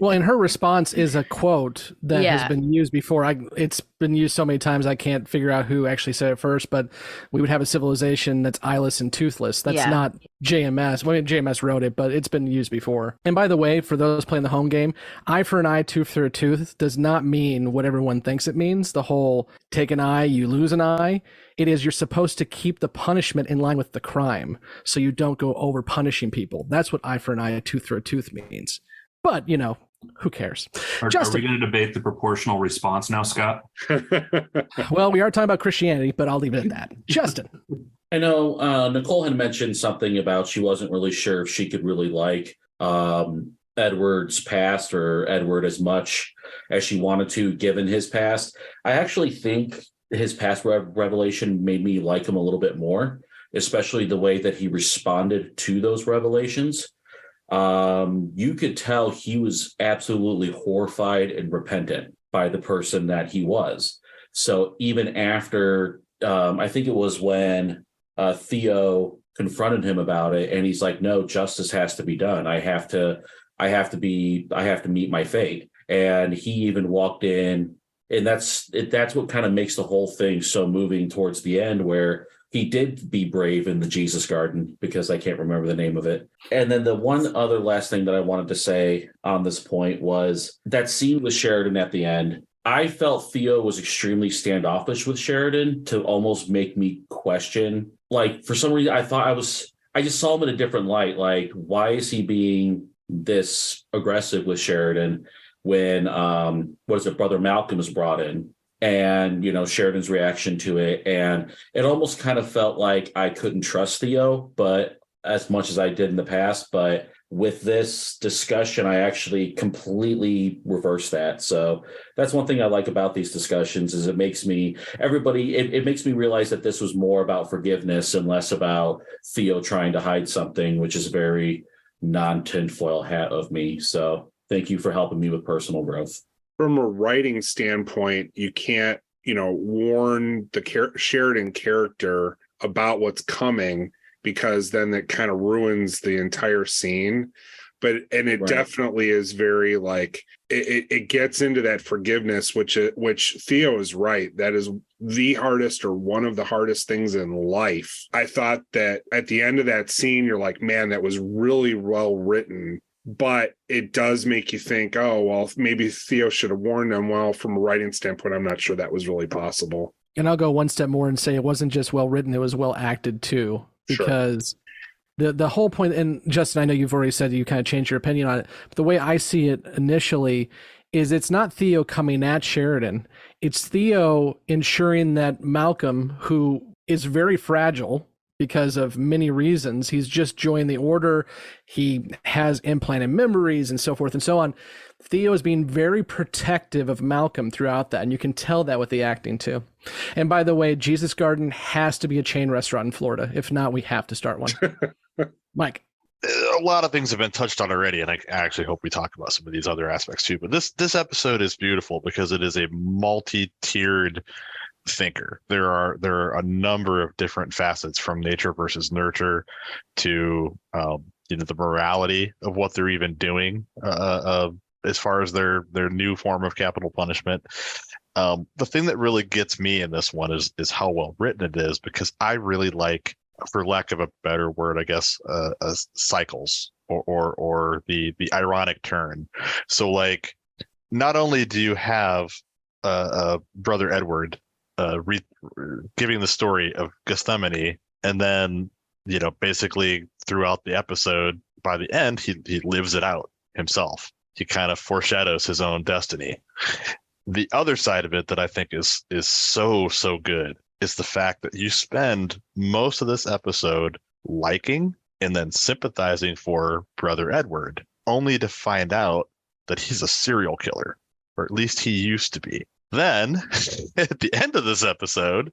Well, and her response is a quote that has been used before. It's been used so many times I can't figure out who actually said it first, but we would have a civilization that's eyeless and toothless. That's not JMS. Well, JMS wrote it, but it's been used before. And by the way, for those playing the home game, eye for an eye, tooth for a tooth does not mean what everyone thinks it means. The whole take an eye, you lose an eye. It is, you're supposed to keep the punishment in line with the crime, so you don't go over punishing people. That's what eye for an eye, a tooth for a tooth means. But, who cares? Are we going to debate the proportional response now, Scott? Well, we are talking about Christianity, but I'll leave it at that. Justin. I know Nicole had mentioned something about she wasn't really sure if she could really like Edward's past, or Edward as much as she wanted to, given his past. I actually think his past revelation made me like him a little bit more, especially the way that he responded to those revelations. You could tell he was absolutely horrified and repentant by the person that he was. So even after, I think it was when Theo confronted him about it, and he's like, no, justice has to be done. I have to meet my fate. And he even walked in, and that's what kind of makes the whole thing so moving towards the end, where he did be brave in the Jesus Garden, because I can't remember the name of it. And then the one other last thing that I wanted to say on this point was that scene with Sheridan at the end. I felt Theo was extremely standoffish with Sheridan, to almost make me question. Like, for some reason, I just saw him in a different light. Like, why is he being this aggressive with Sheridan when, Brother Malcolm was brought in? And, Sheridan's reaction to it. And it almost kind of felt like I couldn't trust Theo, but as much as I did in the past. But with this discussion, I actually completely reversed that. So that's one thing I like about these discussions, is it makes me realize that this was more about forgiveness and less about Theo trying to hide something, which is very non-tinfoil hat of me. So thank you for helping me with personal growth. From a writing standpoint, you can't warn the Sheridan character about what's coming, because then that kind of ruins the entire scene. And it definitely is very like it gets into that forgiveness, which Theo is right. That is the hardest, or one of the hardest things in life. I thought that at the end of that scene, you're like, man, that was really well written. But it does make you think, oh, well, maybe Theo should have warned them. Well, from a writing standpoint, I'm not sure that was really possible. And I'll go one step more and say it wasn't just well written, it was well acted too. Because the whole point, and Justin, I know you've already said you kind of changed your opinion on it, but the way I see it initially is it's not Theo coming at Sheridan. It's Theo ensuring that Malcolm, who is very fragile because of many reasons, he's just joined the order, he has implanted memories and so forth and so on. Theo is being very protective of Malcolm throughout that, and you can tell that with the acting too. And by the way, Jesus Garden has to be a chain restaurant in Florida. If not, we have to start one. Mike. A lot of things have been touched on already, and I actually hope we talk about some of these other aspects too. But this episode is beautiful because it is a multi-tiered thinker. There are a number of different facets, from nature versus nurture to the morality of what they're even doing as far as their new form of capital punishment. The thing that really gets me in this one is how well written it is, because I really like, for lack of a better word, I guess, cycles or the ironic turn. So like, not only do you have Brother Edward giving the story of Gethsemane, and then basically throughout the episode, by the end he lives it out himself. He kind of foreshadows his own destiny. The other side of it that I think is so good is the fact that you spend most of this episode liking and then sympathizing for Brother Edward, only to find out that he's a serial killer, or at least he used to be. Then, at the end of this episode,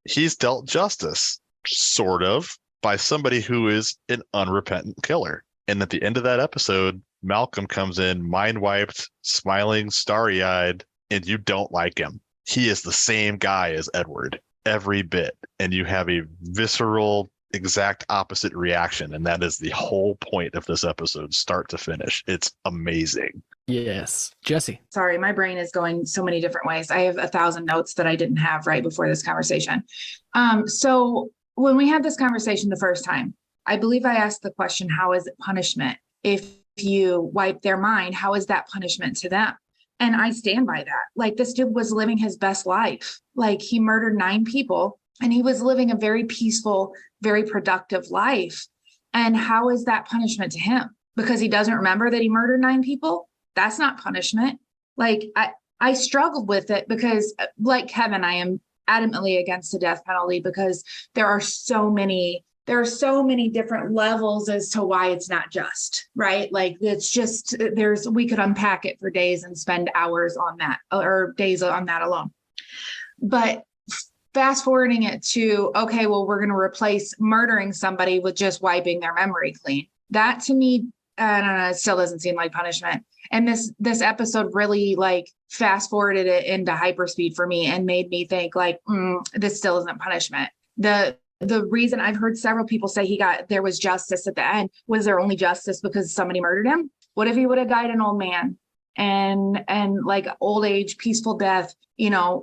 he's dealt justice, sort of, by somebody who is an unrepentant killer. And at the end of that episode, Malcolm comes in, mind-wiped, smiling, starry-eyed, and you don't like him. He is the same guy as Edward, every bit. And you have a visceral, exact opposite reaction. And that is the whole point of this episode, start to finish. It's amazing. Yes. Jessi. Sorry, my brain is going so many different ways. I have 1,000 notes that I didn't have right before this conversation. So when we had this conversation the first time, I believe I asked the question, how is it punishment? If you wipe their mind, how is that punishment to them? And I stand by that. Like, this dude was living his best life. Like, he murdered 9 people and he was living a very peaceful, very productive life. And how is that punishment to him? Because he doesn't remember that he murdered 9 people? That's not punishment. Like, I struggled with it because, like Kevin, I am adamantly against the death penalty, because there are so many different levels as to why it's not just, right? Like, it's just, we could unpack it for days and spend hours on that, or days on that alone. But fast forwarding it to, okay, well, we're going to replace murdering somebody with just wiping their memory clean. That, to me, I don't know, it still doesn't seem like punishment. And this episode really like fast forwarded it into hyperspeed for me and made me think like, this still isn't punishment. The reason I've heard several people say there was justice at the end. Was there only justice because somebody murdered him? What if he would have died an old man and like old age, peaceful death? Would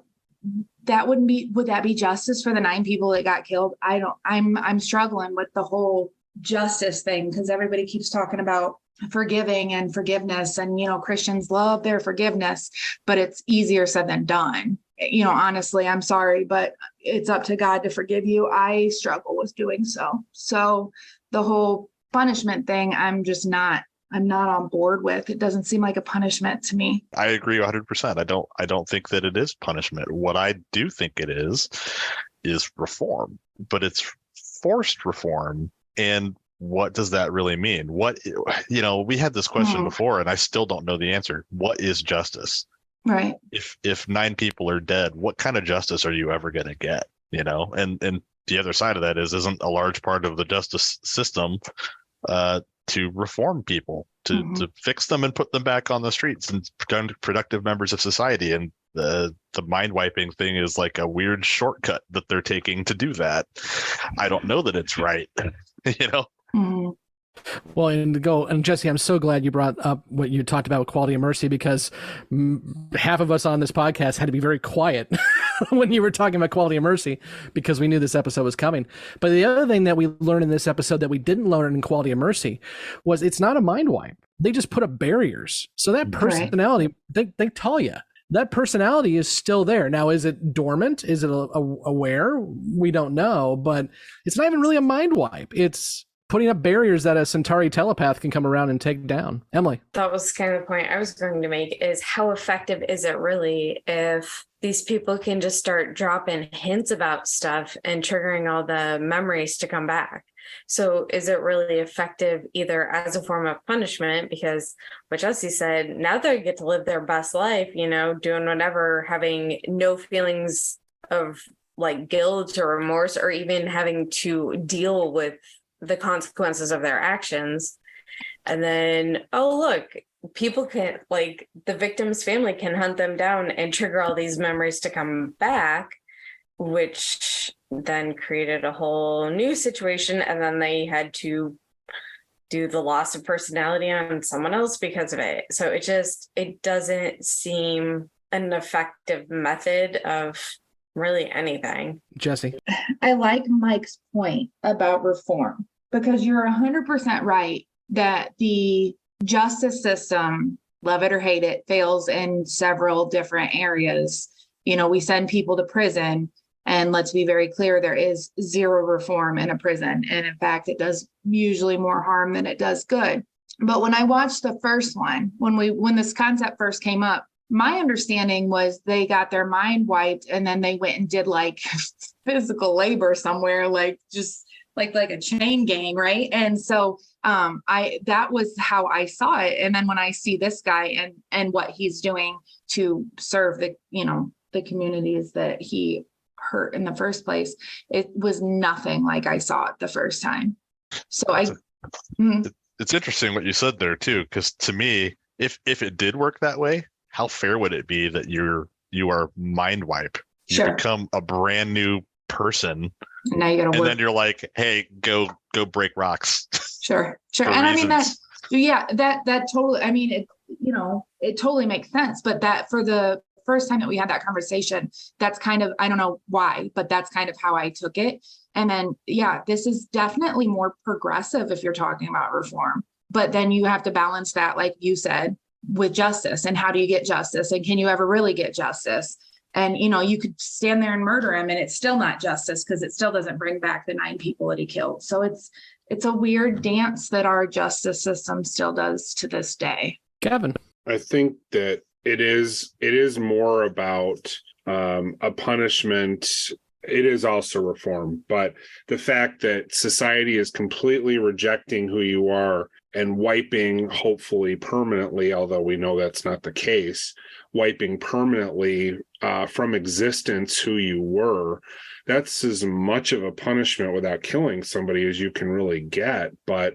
that be justice for the 9 people that got killed? I'm struggling with the whole justice thing, because everybody keeps talking about forgiving and forgiveness, and Christians love their forgiveness, but it's easier said than done. Honestly, I'm sorry, but it's up to God to forgive you. I struggle with doing so the whole punishment thing, I'm not on board with. It doesn't seem like a punishment to me. I agree 100%. I don't think that it is punishment. What I do think it is reform, but it's forced reform. And what does that really mean? We had this question before, and I still don't know the answer. What is justice? Right. If 9 people are dead, what kind of justice are you ever going to get? And the other side of that isn't a large part of the justice system to reform people, to fix them and put them back on the streets and productive members of society. And the mind wiping thing is like a weird shortcut that they're taking to do that. I don't know that it's right. Mm-hmm. Well, and Jessi, I'm so glad you brought up what you talked about with Quality of Mercy, because half of us on this podcast had to be very quiet when you were talking about Quality of Mercy, because we knew this episode was coming. But the other thing that we learned in this episode that we didn't learn in Quality of Mercy was it's not a mind wipe. They just put up barriers. So that personality, they tell you, that personality is still there. Now, is it dormant? Is it aware? We don't know, but it's not even really a mind wipe. It's putting up barriers that a Centauri telepath can come around and take down. Emily. That was kind of the point I was going to make, is how effective is it really if these people can just start dropping hints about stuff and triggering all the memories to come back? So is it really effective either as a form of punishment, because what Jessi said, now they get to live their best life, doing whatever, having no feelings of like guilt or remorse, or even having to deal with the consequences of their actions. And then, oh, look, people can, like, the victim's family can hunt them down and trigger all these memories to come back, which then created a whole new situation. And then they had to do the loss of personality on someone else because of it. So it doesn't seem an effective method of really anything. Jessi. I like Mike's point about reform, because you're 100% right that the justice system, love it or hate it, fails in several different areas. We send people to prison, and let's be very clear, there is zero reform in a prison. And in fact, it does usually more harm than it does good. But when I watched the first one, when this concept first came up, my understanding was they got their mind wiped and then they went and did like physical labor somewhere, like just like a chain gang, right? And so that was how I saw it. And then when I see this guy and what he's doing to serve the communities that he hurt in the first place, it was nothing like I saw it the first time. So it's interesting what you said there too, because to me, if it did work that way, how fair would it be that you are mind wipe? You become a brand new person. And now you gotta and then you're like, hey, go break rocks. Sure. And reasons. that totally, it totally makes sense. But that for the first time that we had that conversation, that's kind of, I don't know why, but that's kind of how I took it. And then, this is definitely more progressive if you're talking about reform. But then you have to balance that, like you said, with justice. And how do you get justice? And can you ever really get justice? And, you could stand there and murder him and it's still not justice, because it still doesn't bring back the 9 people that he killed. So it's a weird dance that our justice system still does to this day. Kevin. I think that it is more about a punishment. It is also reform, but the fact that society is completely rejecting who you are and wiping, hopefully permanently, although we know that's not the case, wiping permanently from existence who you were, that's as much of a punishment without killing somebody as you can really get. But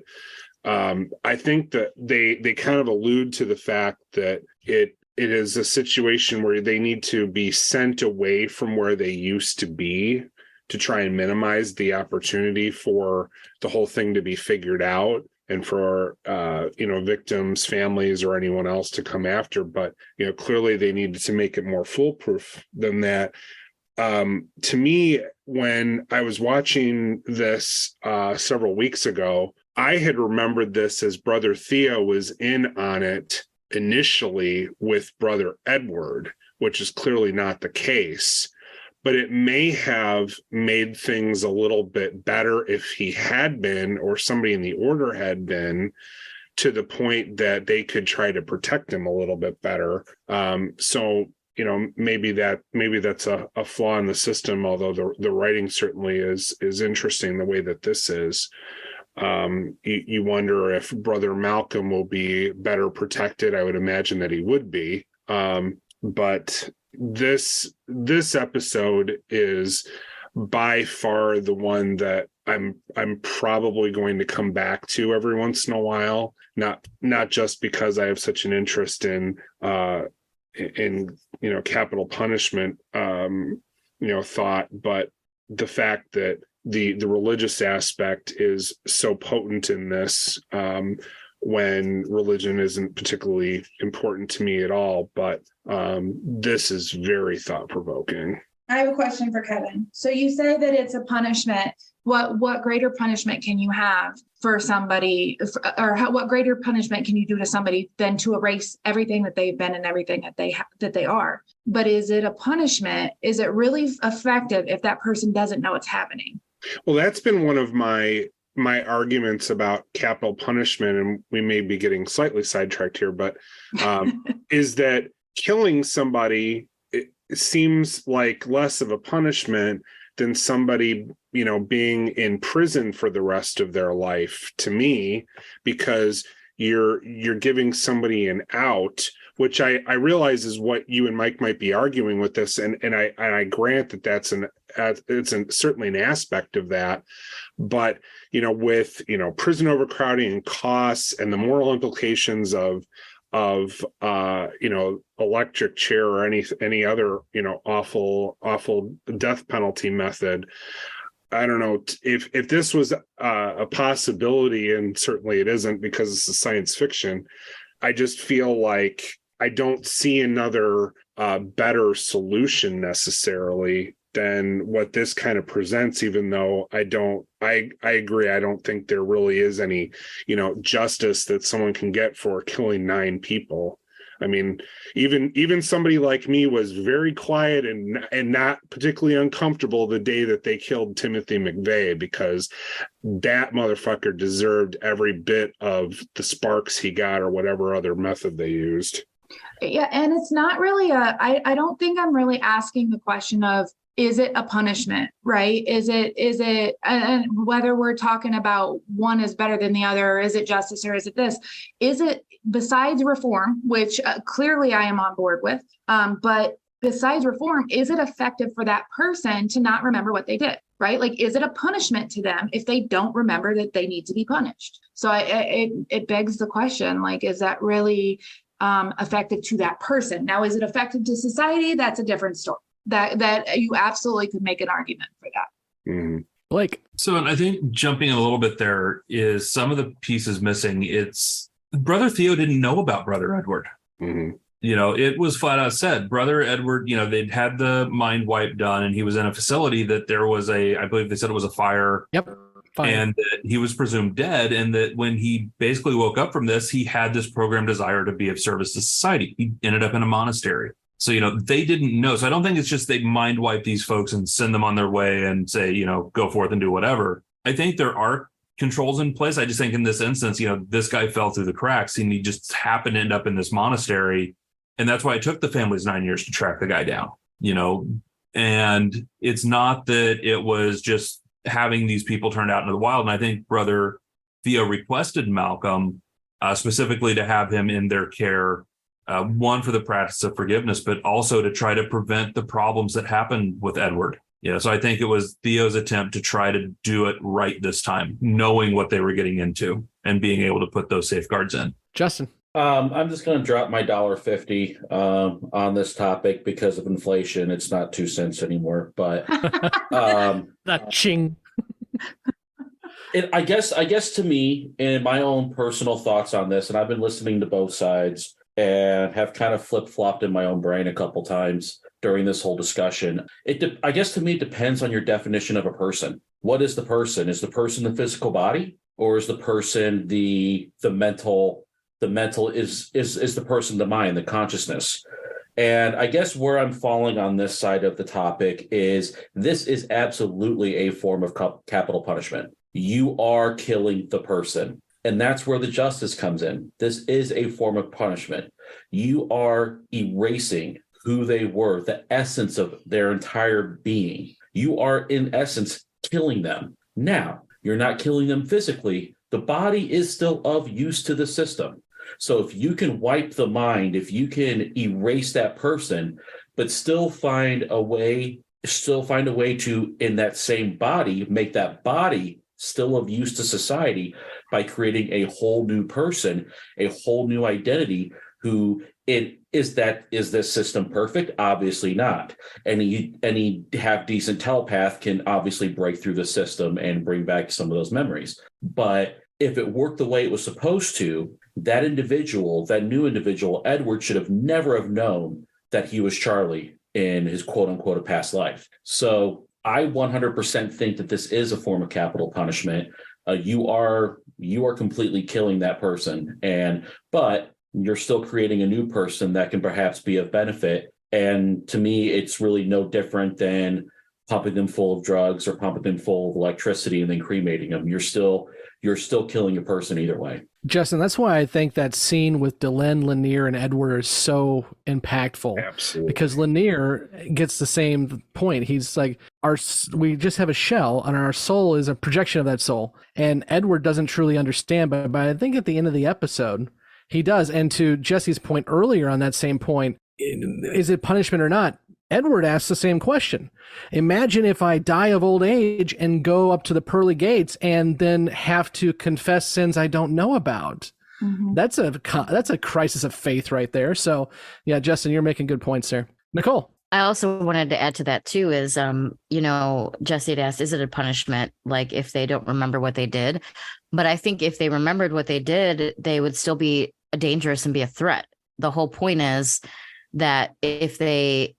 I think that they kind of allude to the fact that it is a situation where they need to be sent away from where they used to be to try and minimize the opportunity for the whole thing to be figured out and for victims, families, or anyone else to come after. But clearly they needed to make it more foolproof than that. To me, when I was watching this several weeks ago, I had remembered this as Brother Theo was in on it initially with Brother Edward, which is clearly not the case. But it may have made things a little bit better if he had been, or somebody in the order had been, to the point that they could try to protect him a little bit better. So maybe that's a flaw in the system, although the writing certainly is interesting the way that this is. You wonder if Brother Malcolm will be better protected. I would imagine that he would be. But this episode is by far the one that I'm probably going to come back to every once in a while. Not just because I have such an interest in capital punishment, thought, but the fact that the religious aspect is so potent in this, when religion isn't particularly important to me at all, but this is very thought-provoking. I have a question for Kevin. So you say that it's a punishment. What greater punishment can you have for somebody, what greater punishment can you do to somebody than to erase everything that they've been and everything that they are? But is it a punishment? Is it really effective if that person doesn't know it's happening? Well, that's been one of my arguments about capital punishment, and we may be getting slightly sidetracked here, but is that killing somebody, it seems like less of a punishment than somebody, being in prison for the rest of their life, to me, because you're giving somebody an out, which I realize is what you and Mike might be arguing with this, and I grant that it's certainly an aspect of that, but with prison overcrowding and costs and the moral implications of electric chair or any other awful death penalty method. I don't know if this was a possibility, and certainly it isn't because it's a science fiction. I just feel like I don't see another better solution necessarily than what this kind of presents, even though I agree. I don't think there really is any, justice that someone can get for killing 9 people. I mean, even somebody like me was very quiet and not particularly uncomfortable the day that they killed Timothy McVeigh, because that motherfucker deserved every bit of the sparks he got or whatever other method they used. Yeah, and it's not really I don't think I'm really asking the question of, is it a punishment, right? Is it, and whether we're talking about one is better than the other, or is it justice, or is it this? Is it, besides reform, which clearly I am on board with, but besides reform, is it effective for that person to not remember what they did, right? Like, is it a punishment to them if they don't remember that they need to be punished? So it begs the question, like, is that really effective to that person? Now, is it effective to society? That's a different story. That you absolutely could make an argument for that. Mm-hmm. Blake. So I think jumping in a little bit there is some of the pieces missing. It's Brother Theo didn't know about Brother Edward. Mm-hmm. It was flat out said, Brother Edward, they'd had the mind wipe done, and he was in a facility that there was I believe they said it was a fire. Yep. Fine. And that he was presumed dead, and that when he basically woke up from this, he had this programmed desire to be of service to society. He ended up in a monastery. So, they didn't know. So I don't think it's just they mind wipe these folks and send them on their way and say, go forth and do whatever. I think there are controls in place. I just think in this instance, this guy fell through the cracks and he just happened to end up in this monastery. And that's why it took the families 9 years to track the guy down, and it's not that it was just having these people turned out into the wild. And I think Brother Theo requested Malcolm specifically to have him in their care. One, for the practice of forgiveness, but also to try to prevent the problems that happened with Edward. So I think it was Theo's attempt to try to do it right this time, knowing what they were getting into and being able to put those safeguards in. Justin. I'm just going to drop my $1.50 on this topic because of inflation. It's not 2 cents anymore, but that ching. I guess to me, in my own personal thoughts on this, and I've been listening to both sides and have kind of flip-flopped in my own brain a couple times during this whole discussion. I guess to me, it depends on your definition of a person. What is the person? Is the person the physical body, or is the person the mental? The mental is the person the mind, the consciousness. And I guess where I'm falling on this side of the topic is this is absolutely a form of capital punishment. You are killing the person. And that's where the justice comes in. This is a form of punishment. You are erasing who they were, the essence of their entire being. You are, in essence, killing them. Now, you're not killing them physically. The body is still of use to the system. So if you can wipe the mind, if you can erase that person, but still find a way to, in that same body, make that body still of use to society by creating a whole new person, a whole new identity who Is this system perfect? Obviously not. Any half decent telepath can obviously break through the system and bring back some of those memories. But if it worked the way it was supposed to, that new individual, Edward, should have never have known that he was Charlie in his quote unquote a past life. So I 100% think that this is a form of capital punishment. You are completely killing that person, but you're still creating a new person that can perhaps be of benefit. And to me, it's really no different than pumping them full of drugs or pumping them full of electricity and then cremating them. You're still killing a person either way. Justin, that's why I think that scene with Delenn, Lanier, and Edward is so impactful. Absolutely. Because Lanier gets the same point. He's like, we just have a shell, and our soul is a projection of that soul. And Edward doesn't truly understand, but I think at the end of the episode, he does. And to Jessi's point earlier on that same point, is it punishment or not? Edward asks the same question. Imagine if I die of old age and go up to the pearly gates and then have to confess sins I don't know about. Mm-hmm. That's a crisis of faith right there. So yeah, Justin, you're making good points there. Nicole. I also wanted to add to that too is, Jessi had asked, is it a punishment? Like if they don't remember what they did? But I think if they remembered what they did, they would still be dangerous and be a threat. The whole point is that if they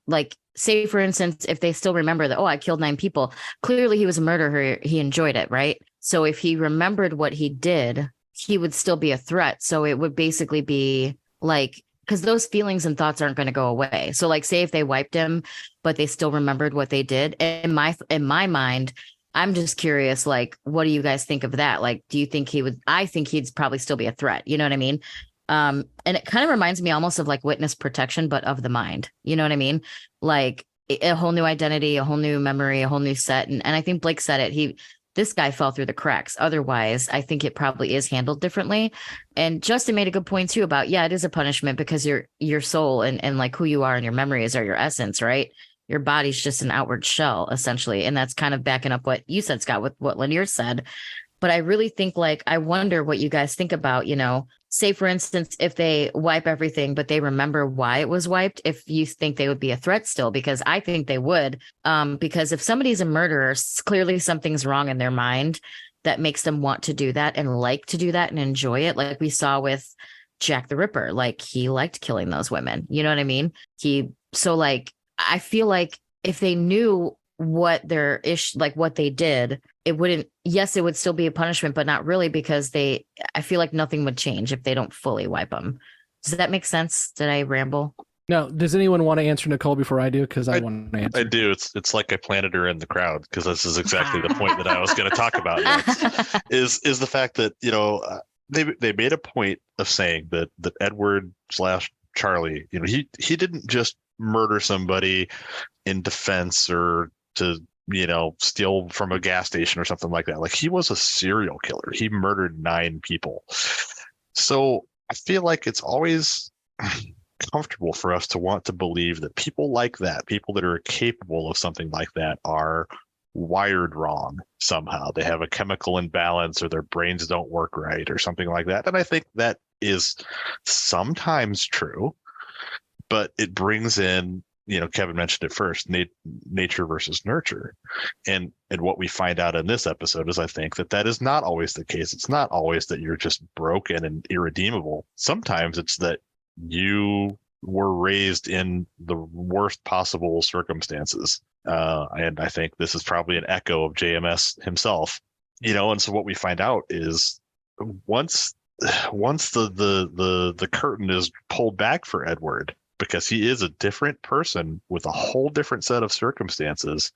say, for instance, if they still remember that, I killed 9 people, clearly he was a murderer. He enjoyed it, right? So if he remembered what he did, he would still be a threat. So it would basically be like, because those feelings and thoughts aren't going to go away. So like, say if they wiped him, but they still remembered what they did. In my mind, I'm just curious, like, what do you guys think of that? Like, do you think he would? I think he'd probably still be a threat. You know what I mean? And it kind of reminds me almost of like witness protection, but of the mind. You know what I mean? Like a whole new identity, a whole new memory, a whole new set. And I think Blake said it. This guy fell through the cracks. Otherwise, I think it probably is handled differently. And Justin made a good point too about, it is a punishment because your soul and like who you are and your memories are your essence, right? Your body's just an outward shell, essentially. And that's kind of backing up what you said, Scott, with what Lanier said. But I really think, like, I wonder what you guys think about, say, for instance, if they wipe everything, but they remember why it was wiped, if you think they would be a threat still, because I think they would. Because if somebody's a murderer, clearly something's wrong in their mind that makes them want to do that and like to do that and enjoy it. Like we saw with Jack the Ripper, like he liked killing those women. You know what I mean? I feel like if they knew what their what they did, it would still be a punishment, but not really, because I feel like nothing would change if they don't fully wipe them. Does that make sense? Did I ramble? No. Does anyone want to answer Nicole before I do? Because I want to answer. I do. It's like I planted her in the crowd, because this is exactly the point that I was going to talk about next, is the fact that, they made a point of saying that Edward / Charlie, he didn't just murder somebody in defense or to steal from a gas station or something like that. Like, he was a serial killer. He murdered 9 people. So I feel like it's always comfortable for us to want to believe that people like that, people that are capable of something like that, are wired wrong somehow. They have a chemical imbalance, or their brains don't work right, or something like that. And I think that is sometimes true, but it brings in, Kevin mentioned it first, nature versus nurture. And what we find out in this episode is, I think, that is not always the case. It's not always that you're just broken and irredeemable. Sometimes it's that you were raised in the worst possible circumstances. And I think this is probably an echo of JMS himself, and so what we find out is once the curtain is pulled back for Edward, because he is a different person with a whole different set of circumstances,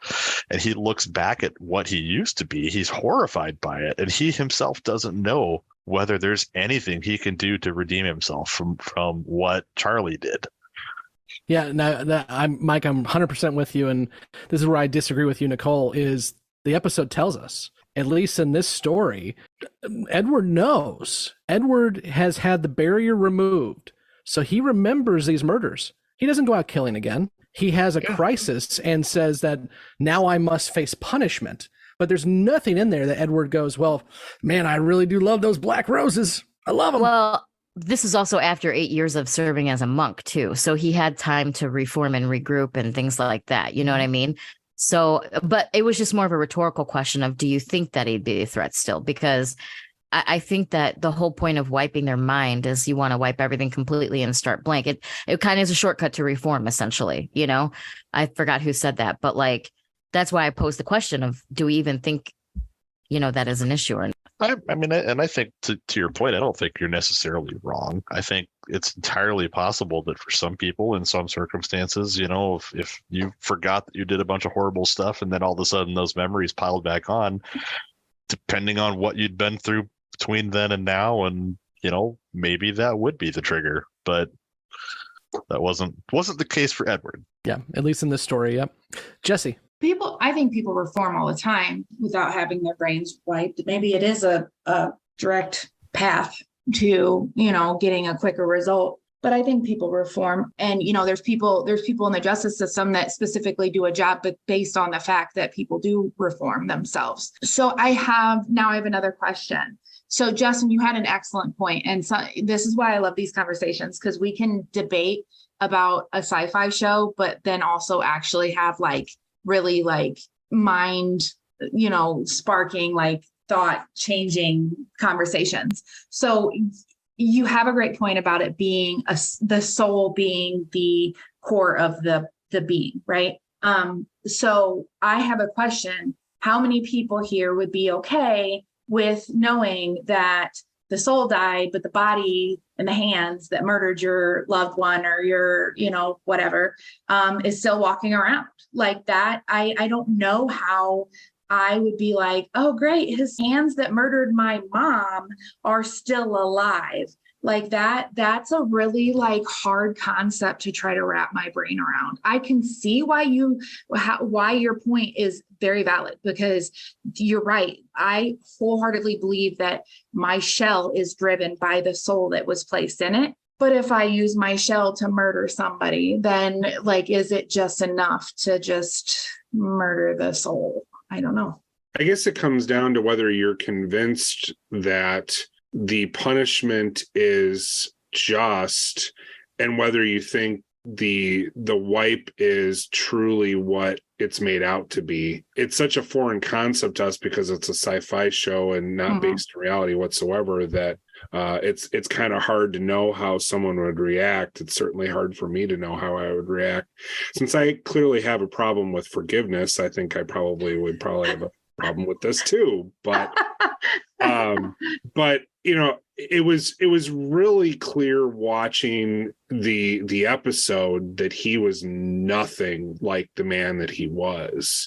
and he looks back at what he used to be, he's horrified by it, and he himself doesn't know whether there's anything he can do to redeem himself from what Charlie did. Yeah, Mike, I'm 100% with you, and this is where I disagree with you, Nicole, is the episode tells us, at least in this story, Edward knows. Edward has had the barrier removed. So he remembers these murders. He doesn't go out killing again. He has a crisis and says that now I must face punishment. But there's nothing in there that Edward goes, well, man, I really do love those black roses. I love them. Well, this is also after 8 years of serving as a monk too. So he had time to reform and regroup and things like that. You know what I mean? So, but it was just more of a rhetorical question of, do you think that he'd be a threat still? Because I think that the whole point of wiping their mind is you want to wipe everything completely and start blank. It kind of is a shortcut to reform, essentially. You know, I forgot who said that, but like, that's why I posed the question of, do we even think, you know, that is an issue or not? I mean, and I think to your point, I don't think you're necessarily wrong. I think it's entirely possible that for some people in some circumstances, you know, if you forgot that you did a bunch of horrible stuff and then all of a sudden those memories piled back on, depending on what you'd been through between then and now, and, you know, maybe that would be the trigger, but that wasn't the case for Edward. Yeah, at least in this story. Yep. Jessi. I think people reform all the time without having their brains wiped. Maybe it is a direct path to, you know, getting a quicker result. But I think people reform. And, you know, there's people in the justice system that specifically do a job, but based on the fact that people do reform themselves. So I have another question. So Justin, you had an excellent point. And so this is why I love these conversations, because we can debate about a sci-fi show, but then also actually have like really like mind, you know, sparking, like thought changing conversations. So you have a great point about it being the soul being the core of the being, right? So I have a question. How many people here would be okay with knowing that the soul died, but the body and the hands that murdered your loved one or your, you know, whatever, is still walking around like that? I don't know how I would be like, oh, great, his hands that murdered my mom are still alive. Like that's a really like hard concept to try to wrap my brain around. I can see why your point is very valid, because you're right. I wholeheartedly believe that my shell is driven by the soul that was placed in it. But if I use my shell to murder somebody, then like, is it just enough to just murder the soul? I don't know. I guess it comes down to whether you're convinced that the punishment is just, and whether you think the wipe is truly what it's made out to be. It's such a foreign concept to us because it's a sci-fi show and not based in reality whatsoever, that it's kind of hard to know how someone would react. It's certainly hard for me to know how I would react. Since I clearly have a problem with forgiveness, I think I would have a problem with this too. But you know, it was really clear watching the episode that he was nothing like the man that he was.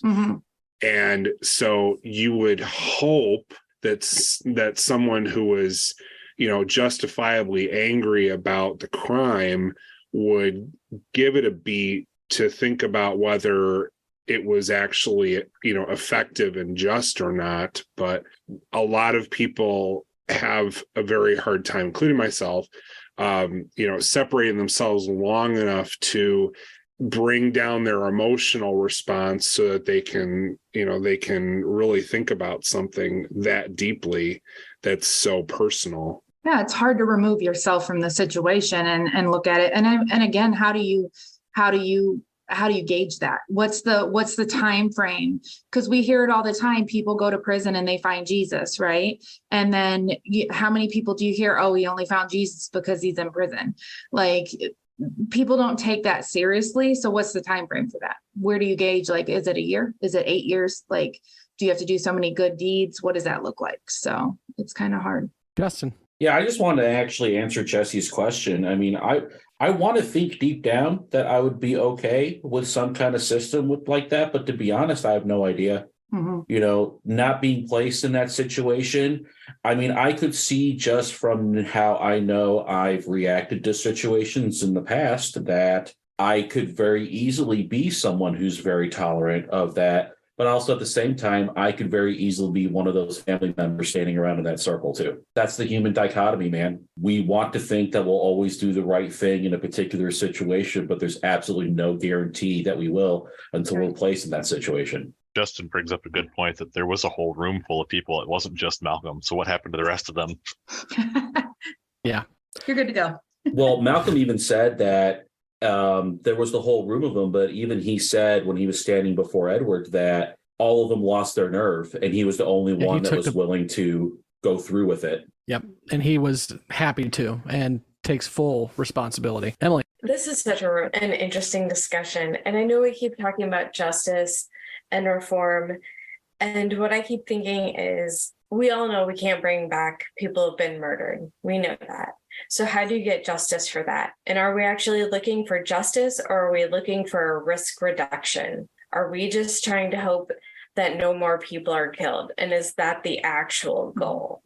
And so you would hope that someone who was, you know, justifiably angry about the crime would give it a beat to think about whether it was actually, you know, effective and just or not. But a lot of people have a very hard time, including myself, you know, separating themselves long enough to bring down their emotional response so that they can really think about something that deeply that's so personal. Yeah, it's hard to remove yourself from the situation and look at it. And again, how do you gauge that? What's the time frame? Because we hear it all the time. People go to prison and they find Jesus, right? And then how many people do you hear, oh, he only found Jesus because he's in prison? Like, people don't take that seriously. So what's the time frame for that? Where do you gauge? Like, is it a year? Is it 8 years? Like, do you have to do so many good deeds? What does that look like? So it's kind of hard. Justin. Yeah, I just wanted to actually answer Jessi's question. I mean, I want to think deep down that I would be okay with some kind of system like that. But to be honest, I have no idea. You know, not being placed in that situation. I mean, I could see just from how I know I've reacted to situations in the past that I could very easily be someone who's very tolerant of that. But also at the same time, I could very easily be one of those family members standing around in that circle too. That's the human dichotomy, man. We want to think that we'll always do the right thing in a particular situation, but there's absolutely no guarantee that we will until we're placed in that situation. Justin brings up a good point that there was a whole room full of people. It wasn't just Malcolm. So what happened to the rest of them? Yeah. You're good to go. Well, Malcolm even said that there was the whole room of them, but even he said when he was standing before Edward that all of them lost their nerve, and he was the only one that was willing to go through with it. Yep. And he was happy to, and takes full responsibility. Emily. This is such an interesting discussion. And I know we keep talking about justice and reform. And what I keep thinking is, we all know we can't bring back people who've been murdered. We know that. So how do you get justice for that? And are we actually looking for justice, or are we looking for a risk reduction? Are we just trying to hope that no more people are killed? And is that the actual goal?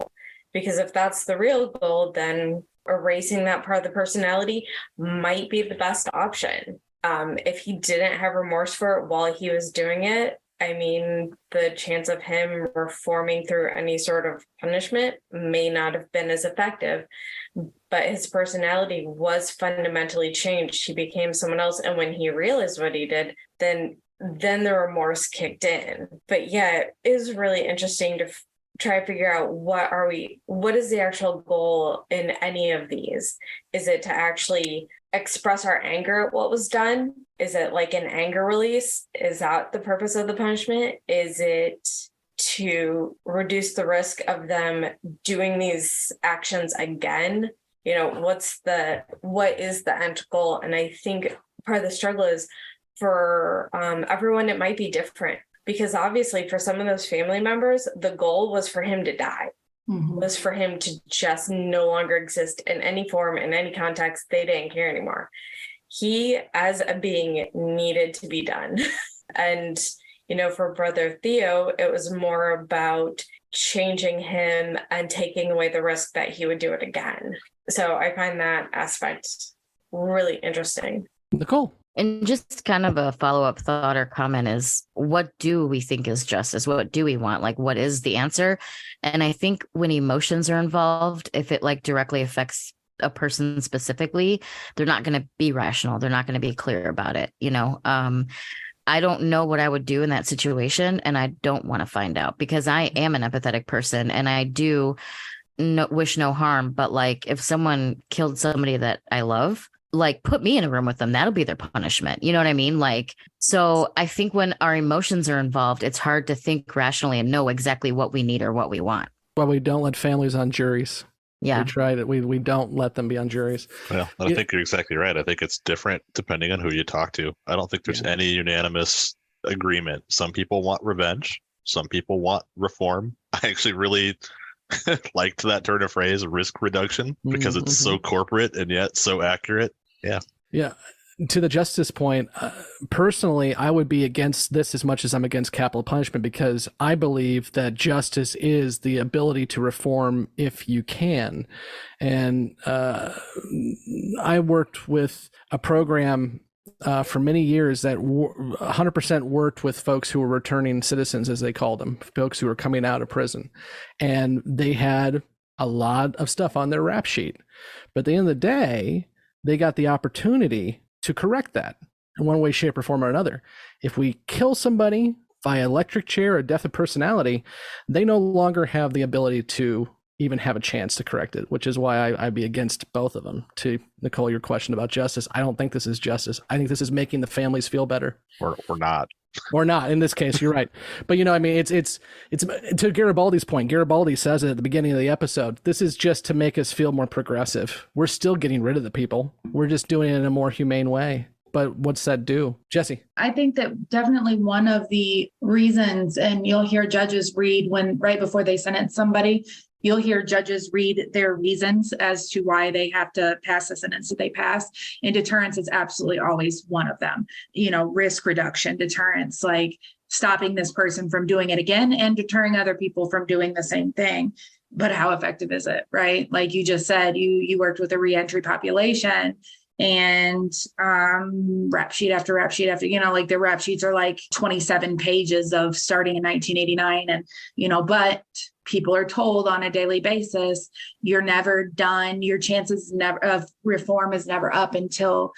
Because if that's the real goal, then erasing that part of the personality might be the best option. If he didn't have remorse for it while he was doing it, I mean, the chance of him reforming through any sort of punishment may not have been as effective, but his personality was fundamentally changed. He became someone else. And when he realized what he did, then the remorse kicked in. But yeah, it is really interesting to try to figure out what is the actual goal in any of these? Is it to actually express our anger at what was done? Is it like an anger release? Is that the purpose of the punishment? Is it to reduce the risk of them doing these actions again? You know, what is the end goal? And I think part of the struggle is for everyone, it might be different, because obviously for some of those family members, the goal was for him to die. Was for him to just no longer exist in any form, in any context. They didn't care anymore. He, as a being, needed to be done. And, you know, for Brother Theo, it was more about changing him and taking away the risk that he would do it again. So I find that aspect really interesting. Nicole. And just kind of a follow-up thought or comment is, what do we think is justice? What do we want? Like, what is the answer? And I think when emotions are involved, if it like directly affects a person specifically, they're not going to be rational. They're not going to be clear about it. You know, I don't know what I would do in that situation, and I don't want to find out, because I am an empathetic person and I do wish no harm. But like, if someone killed somebody that I love, like, put me in a room with them, that'll be their punishment. You know what I mean? Like, so I think when our emotions are involved, it's hard to think rationally and know exactly what we need or what we want. Well, we don't let families on juries. Yeah. We tried it. We don't let them be on juries. Well, I think you're exactly right. I think it's different depending on who you talk to. I don't think there's any unanimous agreement. Some people want revenge. Some people want reform. I actually really liked that turn of phrase, risk reduction, because it's so corporate and yet so accurate. Yeah. To the justice point, personally, I would be against this as much as I'm against capital punishment, because I believe that justice is the ability to reform if you can. And I worked with a program for many years that 100% worked with folks who were returning citizens, as they called them, folks who were coming out of prison. And they had a lot of stuff on their rap sheet. But at the end of the day, they got the opportunity to correct that in one way, shape, or form or another. If we kill somebody via electric chair or death of personality, they no longer have the ability to even have a chance to correct it, which is why I'd be against both of them. To Nicole, your question about justice, I don't think this is justice. I think this is making the families feel better. Or not. Or not. In this case, you're right. But, you know, I mean, it's to Garibaldi's point. Garibaldi says it at the beginning of the episode. This is just to make us feel more progressive. We're still getting rid of the people. We're just doing it in a more humane way. But what's that do? Jessi? I think that definitely one of the reasons, and you'll hear judges read right before they sentence somebody, you'll hear judges read their reasons as to why they have to pass the sentence that they pass. And deterrence is absolutely always one of them. You know, risk reduction, deterrence, like stopping this person from doing it again and deterring other people from doing the same thing. But how effective is it, right? Like you just said, you worked with a reentry population, and rap sheet after rap sheet after, you know, like the rap sheets are like 27 pages of starting in 1989. And, you know, but people are told on a daily basis, you're never done. Your chances of reform is never up until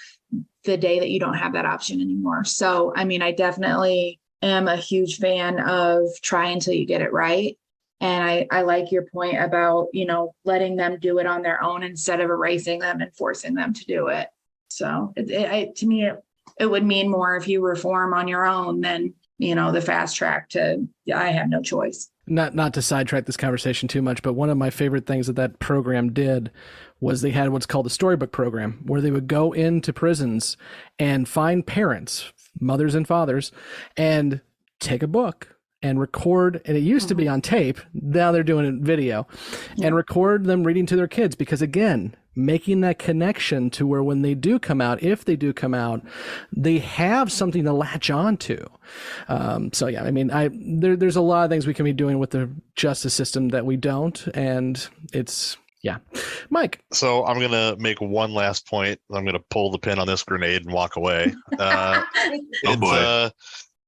the day that you don't have that option anymore. So, I mean, I definitely am a huge fan of try until you get it right. And I like your point about, letting them do it on their own instead of erasing them and forcing them to do it. So to me, it would mean more if you reform on your own than, the fast track to, I have no choice. Not to sidetrack this conversation too much, but one of my favorite things that program did was they had what's called a storybook program, where they would go into prisons and find parents, mothers and fathers, and take a book and record. And it used to be on tape. Now they're doing it in video, and record them reading to their kids, because again, making that connection to where when they do come out, if they do come out, they have something to latch on to. So yeah, I mean, there's a lot of things we can be doing with the justice system that we don't, and it's, yeah. Mike. So I'm going to make one last point. I'm going to pull the pin on this grenade and walk away. Oh boy.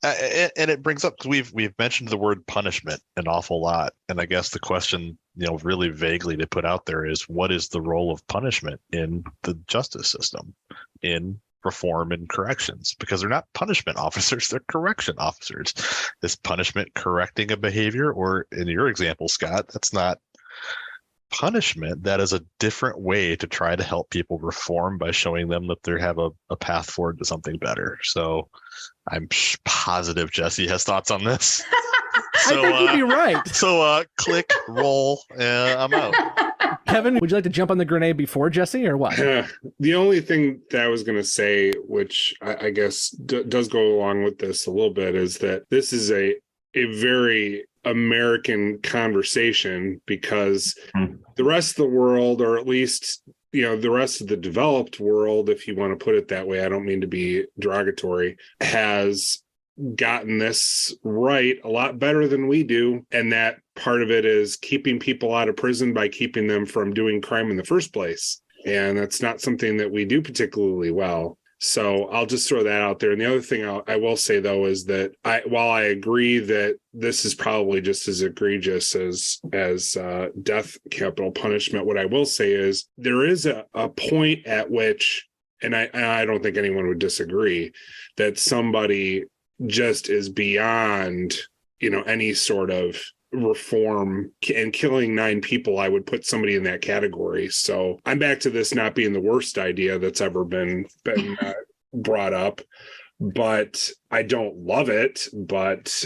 And it brings up, because we've mentioned the word punishment an awful lot, and I guess the question, really vaguely to put out there is, what is the role of punishment in the justice system, in reform and corrections? Because they're not punishment officers, they're correction officers. Is punishment correcting a behavior? Or in your example, Scott, that's not punishment. That is a different way to try to help people reform by showing them that they have a path forward to something better. So I'm positive Jessi has thoughts on this. So, I think you'd be right. So click, roll, I'm out. Kevin, would you like to jump on the grenade before Jessi, or what? The only thing that I was going to say, which I guess does go along with this a little bit, is that this is a very American conversation, because the rest of the world, or at least the rest of the developed world, if you want to put it that way, I don't mean to be derogatory, has gotten this right a lot better than we do. And that part of it is keeping people out of prison by keeping them from doing crime in the first place. And that's not something that we do particularly well. So I'll just throw that out there. And the other thing I will say, though, is that while I agree that this is probably just as egregious as death capital punishment, what I will say is there is a point at which, and I don't think anyone would disagree, that somebody just is beyond, any sort of reform, and killing 9 people, I would put somebody in that category. So I'm back to this not being the worst idea that's ever been brought up, but I don't love it. But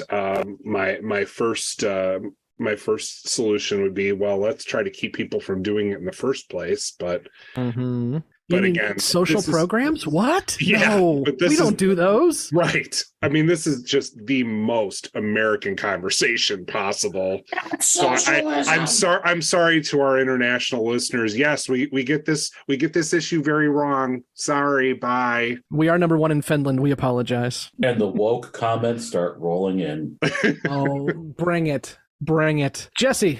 my first solution would be, well, let's try to keep people from doing it in the first place. But But again, social programs? What? Yeah, no, but we don't do those. Right. I mean, this is just the most American conversation possible. So I'm sorry to our international listeners. Yes, we get this issue very wrong. Sorry. Bye. We are number 1 in Finland. We apologize. And the woke comments start rolling in. Oh, bring it. Bring it. Jessi.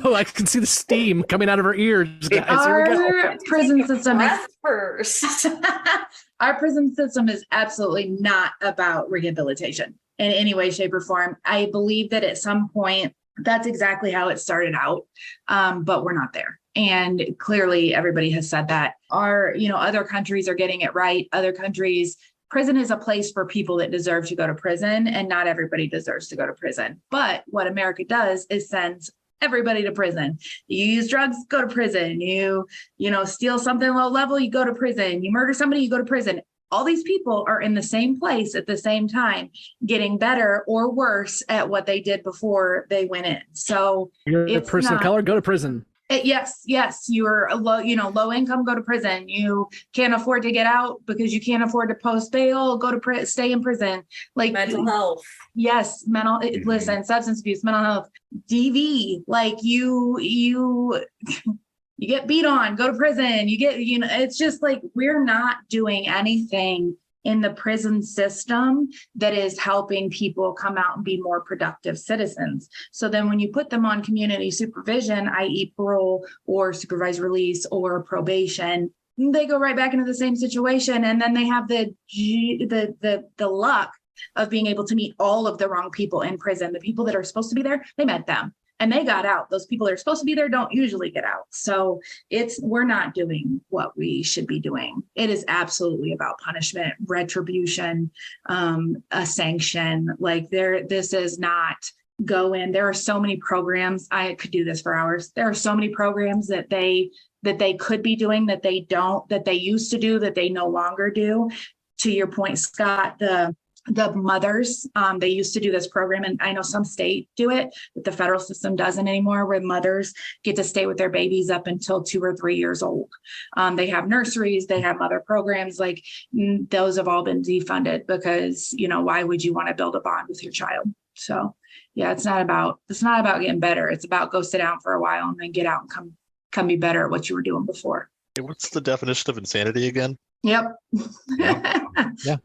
Oh, I can see the steam coming out of her ears, guys. Our prison system first. Our prison system is absolutely not about rehabilitation in any way, shape, or form. I believe that at some point that's exactly how it started out, but we're not there. And clearly, everybody has said that. Other countries are getting it right. Other countries. Prison is a place for people that deserve to go to prison, and not everybody deserves to go to prison. But what America does is sends everybody to prison. You use drugs, go to prison. You steal something low level, you go to prison. You murder somebody, you go to prison. All these people are in the same place at the same time, getting better or worse at what they did before they went in. So you're a person of color, go to prison. Yes. You're a low income, go to prison. You can't afford to get out because you can't afford to post bail, go to stay in prison. Like mental health. Yes. Listen, substance abuse, mental health, DV, like you get beat on, go to prison. You get, it's just like, we're not doing anything in the prison system that is helping people come out and be more productive citizens. So then when you put them on community supervision, i.e. parole or supervised release or probation, they go right back into the same situation. And then they have the luck of being able to meet all of the wrong people in prison. The people that are supposed to be there, they met them and they got out. Those people that are supposed to be there don't usually get out. So we're not doing what we should be doing. It is absolutely about punishment, retribution, a sanction. Like this is not go in. There are so many programs. I could do this for hours. There are so many programs that they could be doing that they don't, that they used to do, that they no longer do. To your point, Scott, the mothers, they used to do this program, and I know some states do it, but the federal system doesn't anymore, where mothers get to stay with their babies up until 2 or 3 years old. They have nurseries, they have other programs, like those have all been defunded because, why would you want to build a bond with your child? So yeah, it's not about getting better. It's about go sit down for a while and then get out and come be better at what you were doing before. What's the definition of insanity again? Yep. Yeah.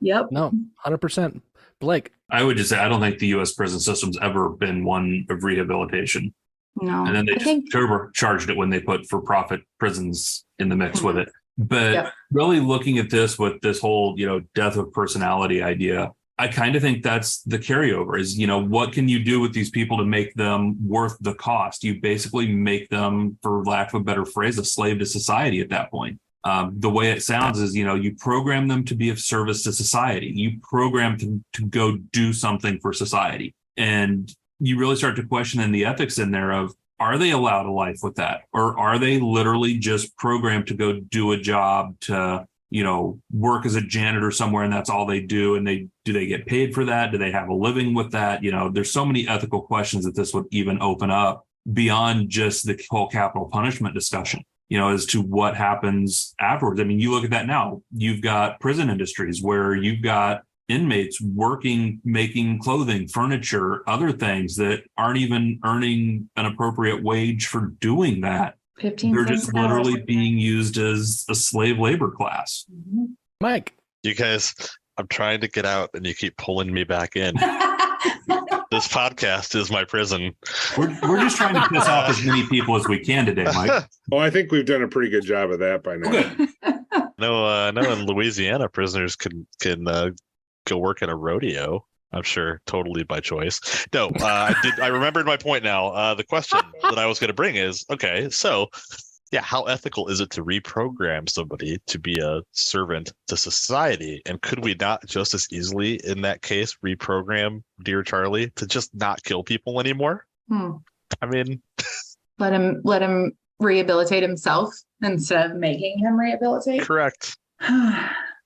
Yep. No, 100%. Blake. I would just say I don't think the U.S. prison system's ever been one of rehabilitation. No. And then they overcharged it when they put for-profit prisons in the mix with it. But really looking at this with this whole, death of personality idea, I kind of think that's the carryover is, what can you do with these people to make them worth the cost? You basically make them, for lack of a better phrase, a slave to society at that point. The way it sounds is, you program them to be of service to society. You program them to go do something for society. And you really start to question in the ethics in there of, are they allowed a life with that? Or are they literally just programmed to go do a job to, work as a janitor somewhere and that's all they do? And do they get paid for that? Do they have a living with that? There's so many ethical questions that this would even open up beyond just the whole capital punishment discussion, as to what happens afterwards. I mean, you look at that now, you've got prison industries where you've got inmates working, making clothing, furniture, other things that aren't even earning an appropriate wage for doing that. 15 They're just literally being used as a slave labor class. Mm-hmm. Mike. You guys, I'm trying to get out and you keep pulling me back in. This podcast is my prison. We're just trying to piss off as many people as we can today, Mike. Well, I think we've done a pretty good job of that by now. No, in Louisiana, prisoners can go work in a rodeo. I'm sure, totally by choice. No, I remembered my point now. The question that I was going to bring is, okay, so yeah, how ethical is it to reprogram somebody to be a servant to society? And could we not just as easily, in that case, reprogram Dear Charlie to just not kill people anymore? I mean, let him rehabilitate himself instead of making him rehabilitate. Correct.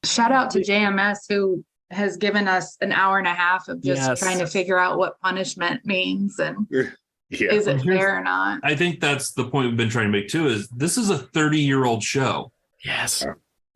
Shout out to JMS, who has given us an hour and a half of just trying to figure out what punishment means and is it fair or not. I think that's the point we've been trying to make too, is this is a 30-year-old show. Yes.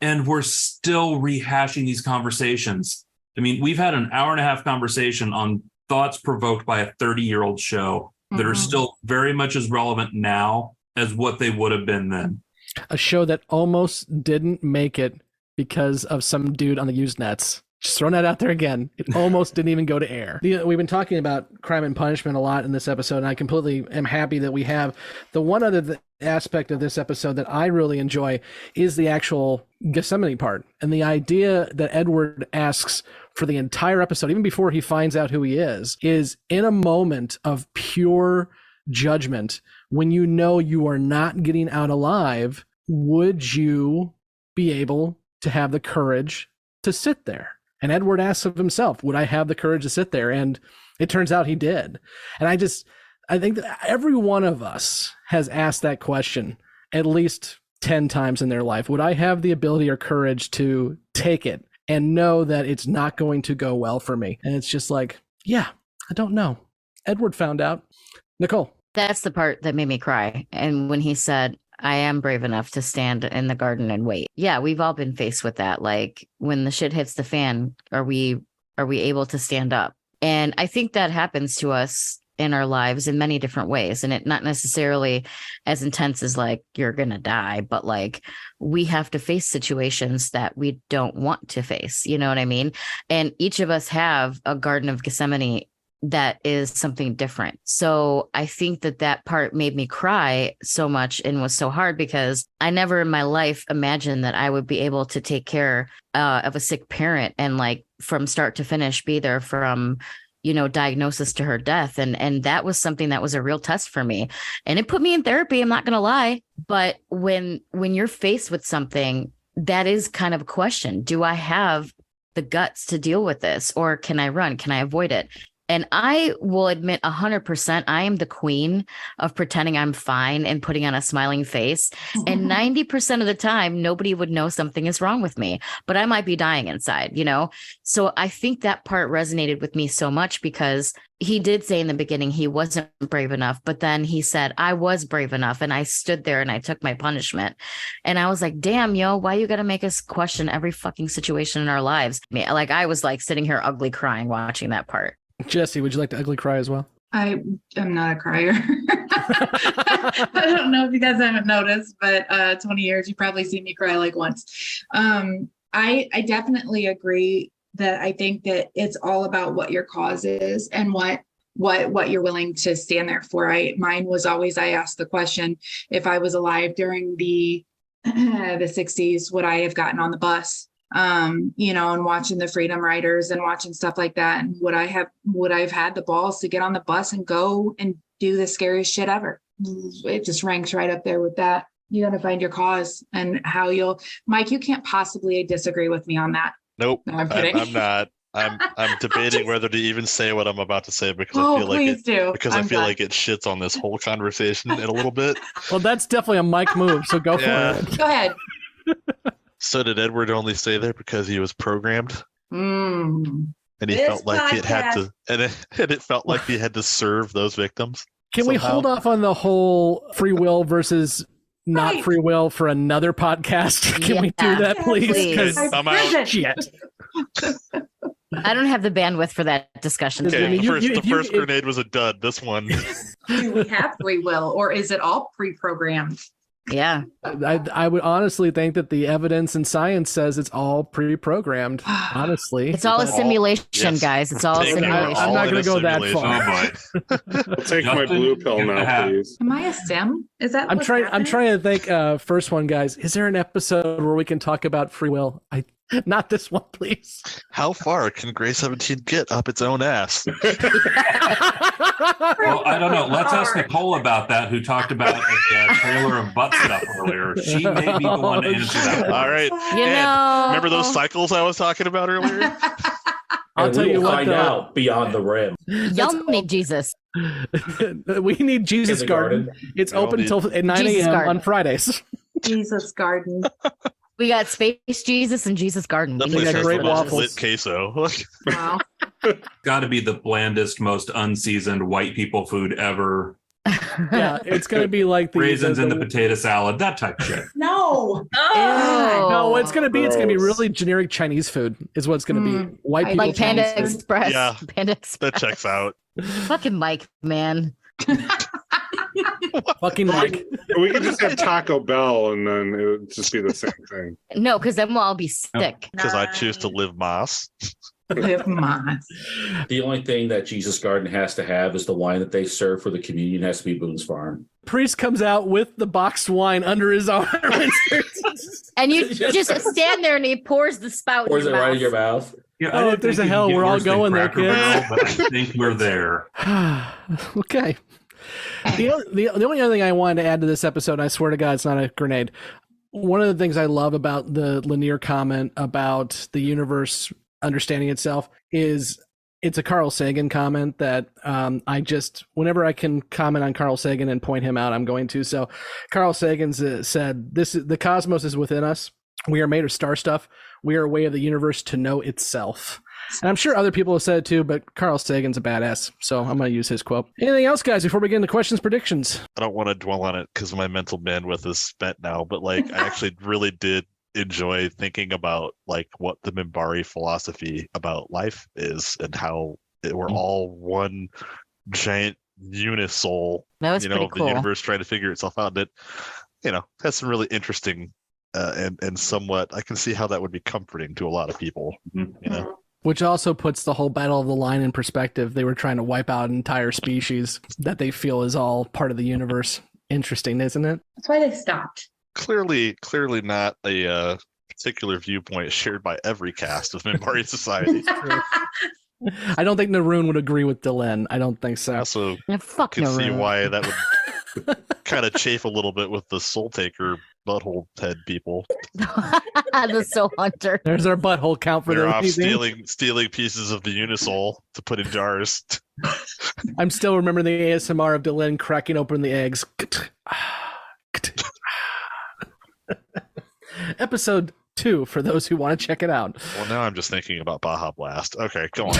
And we're still rehashing these conversations. I mean, we've had an hour and a half conversation on thoughts provoked by a 30-year-old show that are still very much as relevant now as what they would have been then. A show that almost didn't make it because of some dude on the Usenets. Just throwing that out there again. It almost didn't even go to air. We've been talking about crime and punishment a lot in this episode, and I completely am happy that we have. The one other aspect of this episode that I really enjoy is the actual Gethsemane part, and the idea that Edward asks for the entire episode, even before he finds out who he is in a moment of pure judgment, when you know you are not getting out alive, would you be able to have the courage to sit there? And Edward asks of himself, would I have the courage to sit there? And it turns out he did. And I think that every one of us has asked that question at least 10 times in their life. Would I have the ability or courage to take it and know that it's not going to go well for me? And it's just like, yeah, I don't know. Edward found out. Nicole. That's the part that made me cry. And when he said, I am brave enough to stand in the garden and wait. Yeah, we've all been faced with that. Like, when the shit hits the fan, are we able to stand up? And I think that happens to us in our lives in many different ways. And it not necessarily as intense as like, you're going to die, but like, we have to face situations that we don't want to face. You know what I mean? And each of us have a Garden of Gethsemane that is something different. So I think that part made me cry so much and was so hard, because I never in my life imagined that I would be able to take care of a sick parent and like from start to finish be there from, diagnosis to her death. And that was something that was a real test for me. And it put me in therapy. I'm not going to lie. But when you're faced with something, that is kind of a question. Do I have the guts to deal with this, or can I run? Can I avoid it? And I will admit 100%, I am the queen of pretending I'm fine and putting on a smiling face. And 90% of the time, nobody would know something is wrong with me, but I might be dying inside, you know? So I think that part resonated with me so much because he did say in the beginning he wasn't brave enough, but then he said, I was brave enough. And I stood there and I took my punishment. And I was like, damn, yo, why you got to make us question every fucking situation in our lives? Like, I was like sitting here ugly crying watching that part. Jessi, would you like to ugly cry as well? I am not a crier. I don't know if you guys haven't noticed, but 20 years, you probably seen me cry like once. I definitely agree that I think that it's all about what your cause is and what you're willing to stand there for. Mine was always, I asked the question, if I was alive during the 60s, would I have gotten on the bus? You know, and watching the Freedom Riders and watching stuff like that. And would I have had the balls to get on the bus and go and do the scariest shit ever? It just ranks right up there with that. You got to find your cause and how Mike, you can't possibly disagree with me on that. Nope. No, I'm kidding. I'm not. I'm debating whether to even say what I'm about to say because I feel like it shits on this whole conversation in a little bit. Well, that's definitely a Mike move, so go for it. Go ahead. So did Edward only stay there because he was programmed? And he felt like it had to, and it felt like he had to serve those victims. Can we hold off on the whole free will versus not free will for another podcast? Can we do that, please? Because I'm out. Shit. I don't have the bandwidth for that discussion. Okay, the first grenade was a dud. This one. Do we have free will, or is it all pre-programmed? Yeah. I would honestly think that the evidence and science says it's all pre-programmed. Honestly. It's all a simulation, guys. It's all a simulation. I'm not going to go that far. I'll take my blue pill now, please. Am I a sim? Is that I'm trying to think, first one, guys. Is there an episode where we can talk about free will? Not this one, please. How far can Grey 17 get up its own ass? Well, I don't know. Let's ask Nicole about that, who talked about a trailer of butt stuff earlier. She may be the one to answer that one. All right. Remember those cycles I was talking about earlier? I'll tell you what, out beyond the rim. Y'all need Jesus. We need Jesus Garden. It's open until 9 a.m. on Fridays. Jesus Garden. We got Space Jesus and Jesus Garden. We got great waffles. Lit queso. Wow. Got to be the blandest, most unseasoned white people food ever. Yeah, it's going to be like the raisins in the potato salad, that type of shit. No. No, it's going to be really generic Chinese food is what it's going to be. White people like Panda Chinese Express. food. Yeah, Panda Express. That checks out. Fucking Mike, man. Fucking Mike. We could just have Taco Bell and then it would just be the same thing. No, because then we'll all be sick. Because I choose to live Moss. Live Moss. The only thing that Jesus Garden has to have is the wine that they serve for the communion has to be Boone's Farm. Priest comes out with the boxed wine under his arm. And you just stand there and he pours the spout Pours in it your right mouth. in your mouth. Yeah, if there's a hell, we're all going there, kids. But I think we're there. Okay. The only other thing I wanted to add to this episode, and I swear to God, it's not a grenade. One of the things I love about the Lanier comment about the universe understanding itself is it's a Carl Sagan comment that whenever I can comment on Carl Sagan and point him out, I'm going to. So Carl Sagan said, the cosmos is within us. We are made of star stuff. We are a way of the universe to know itself. And I'm sure other people have said it too, but Carl Sagan's a badass. So I'm going to use his quote. Anything else, guys, before we get into questions, predictions? I don't want to dwell on it because my mental bandwidth is spent now, but I actually really did enjoy thinking about what the Minbari philosophy about life is and how we're all one giant unisoul, that was pretty cool. The universe trying to figure itself out. That, has some really interesting and somewhat, I can see how that would be comforting to a lot of people, Which also puts the whole Battle of the Line in perspective. They were trying to wipe out an entire species that they feel is all part of the universe. Interesting, isn't it? That's why they stopped. Clearly not a particular viewpoint shared by every cast of Minbari society. I don't think Naroon would agree with Delenn. I don't think so. Also, fuck can see Naroon. why that would kind of chafe a little bit with the Soul Taker butthole head people. The Soul Hunter. There's our butthole count for They're the off evening. stealing pieces of the Unisoul to put in jars. I'm still remembering the ASMR of Dylan cracking open the eggs. Episode 2 for those who want to check it out. Well, now I'm just thinking about Baja Blast. Okay, go on.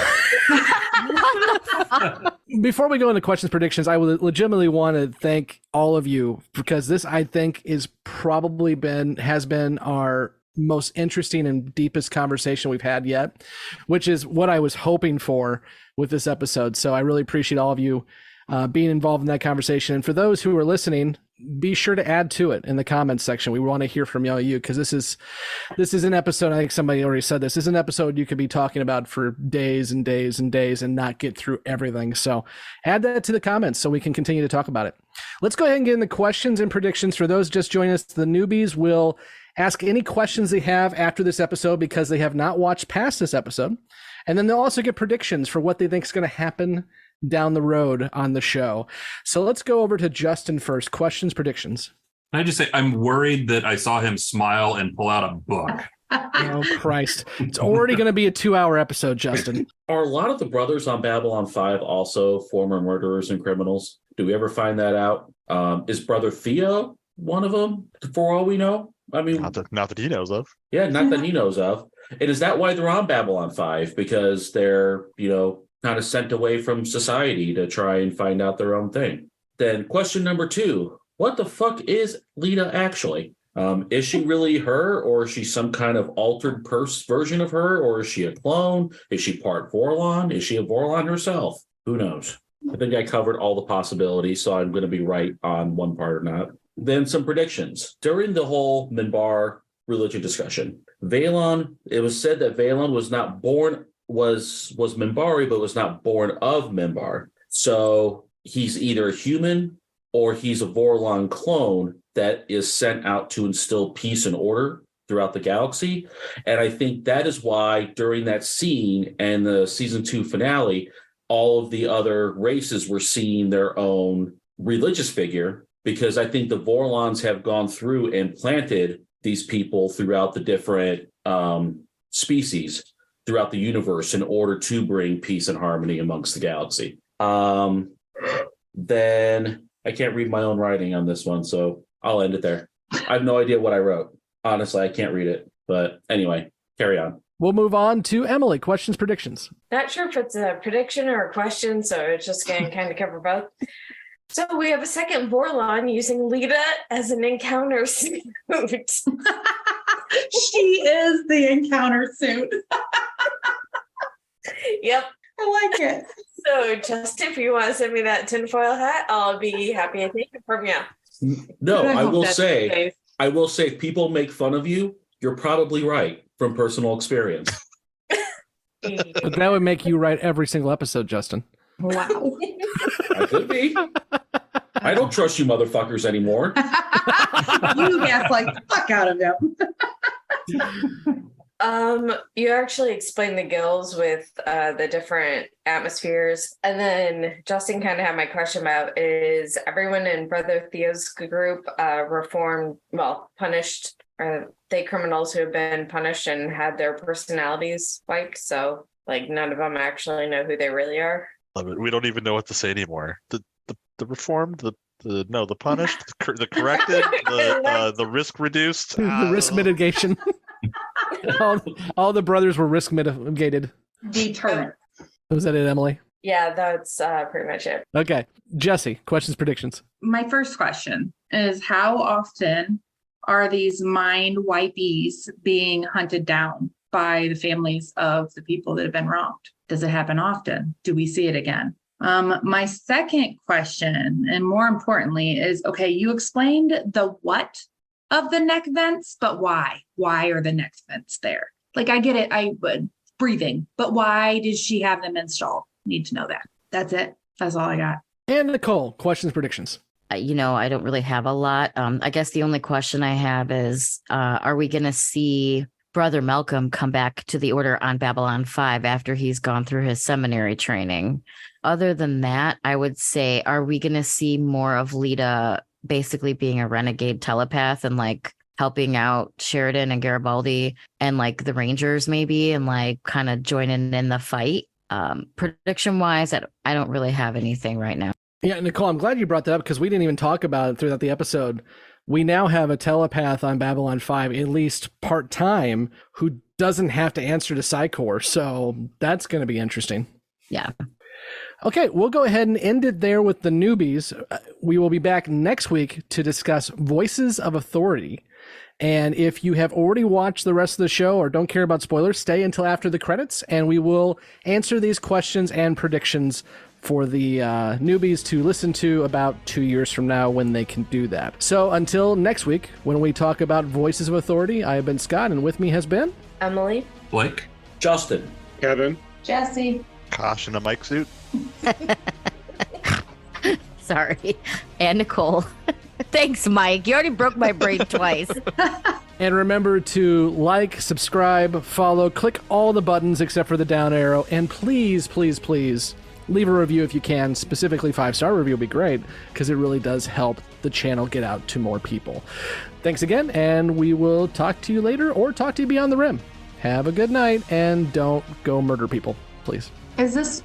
Before we go into questions, predictions, I would legitimately want to thank all of you, because this, I think, has been our most interesting and deepest conversation we've had yet, which is what I was hoping for with this episode. So I really appreciate all of you being involved in that conversation. And for those who are listening, be sure to add to it in the comments section. We want to hear from you, because this is an episode. I think somebody already said this is an episode you could be talking about for days and days and days and not get through everything. So add that to the comments so we can continue to talk about it. Let's go ahead and get into questions and predictions. For those just joining us, the newbies will ask any questions they have after this episode because they have not watched past this episode. And then they'll also get predictions for what they think is going to happen down the road on the show. So let's go over to Justin first. Questions, predictions. Can I just say, I'm worried that I saw him smile and pull out a book. Oh, Christ. It's already going to be a 2-hour episode, Justin. Are a lot of the brothers on Babylon 5 also former murderers and criminals? Do we ever find that out? Is brother Theo one of them, for all we know? I mean, not that he knows of. Yeah, not that he knows of. And is that why they're on Babylon 5? Because they're, kind of sent away from society to try and find out their own thing. Then question number 2, what the fuck is Lita actually? Is she really her, or is she some kind of altered version of her, or is she a clone? Is she part Vorlon? Is she a Vorlon herself? Who knows? I think I covered all the possibilities, so I'm going to be right on one part or not. Then some predictions. During the whole Minbar religion discussion, Valon, it was said that Valon was not born, was Minbari, but was not born of Minbar. So he's either a human or he's a Vorlon clone that is sent out to instill peace and order throughout the galaxy. And I think that is why during that scene and the season 2 finale, all of the other races were seeing their own religious figure, because I think the Vorlons have gone through and planted these people throughout the different species throughout the universe in order to bring peace and harmony amongst the galaxy. Then I can't read my own writing on this one, so I'll end it there. I have no idea what I wrote. Honestly, I can't read it. But anyway, carry on. We'll move on to Emily. Questions, predictions. Not sure if it's a prediction or a question, so it's just going to kind of cover both. So we have a second Vorlon using Lita as an encounter suit. She is the encounter suit. Yep. I like it. So Justin, if you want to send me that tinfoil hat, I'll be happy to take it from you. No, I will say, if people make fun of you, you're probably right from personal experience. But that would make you right every single episode, Justin. Wow. I could be. I don't trust you motherfuckers anymore. You gaslight the fuck out of them. You actually explained the guilds with the different atmospheres, and then Justin kind of had my question about, is everyone in Brother Theo's group punished? Are they criminals who have been punished and had their personalities wiped? So like none of them actually know who they really are. We don't even know what to say anymore. The reformed, the punished, the corrected, the risk reduced, the risk mitigation. all the brothers were risk mitigated. Deterrent. Was that it, Emily? Yeah, that's pretty much it. Okay, Jessi. Questions, predictions. My first question is, how often are these mind wipies being hunted down by the families of the people that have been wronged? Does it happen often? Do we see it again? My second question, and more importantly, is, okay, you explained the what of the neck vents, but why? Why are the neck vents there? Like, I get it, breathing, but why did she have them installed? Need to know that. That's it. That's all I got. And Nicole, questions, predictions. I don't really have a lot. I guess the only question I have is, are we going to see Brother Malcolm come back to the Order on Babylon 5 after he's gone through his seminary training? other than that, I would say, are we going to see more of Lita basically being a renegade telepath and like helping out Sheridan and Garibaldi and like the Rangers maybe, and like kind of joining in the fight? Prediction wise, I don't really have anything right now. Yeah, Nicole, I'm glad you brought that up because we didn't even talk about it throughout the episode. We now have a telepath on Babylon 5, at least part-time, who doesn't have to answer to Psychor. So that's going to be interesting. Yeah. Okay, we'll go ahead and end it there with the newbies. We will be back next week to discuss Voices of Authority. And if you have already watched the rest of the show or don't care about spoilers, stay until after the credits, and we will answer these questions and predictions for the newbies to listen to about 2 years from now when they can do that. So until next week, when we talk about Voices of Authority, I have been Scott, and with me has been... Emily. Blake. Justin. Kevin. Jessi. Kosh in a mic suit. Sorry. And Nicole. Thanks, Mike. You already broke my brain twice. And remember to like, subscribe, follow, click all the buttons except for the down arrow, and please, please, please leave a review if you can. Specifically, 5-star review would be great because it really does help the channel get out to more people. Thanks again, and we will talk to you later or talk to you beyond the rim. Have a good night, and don't go murder people, please. Is this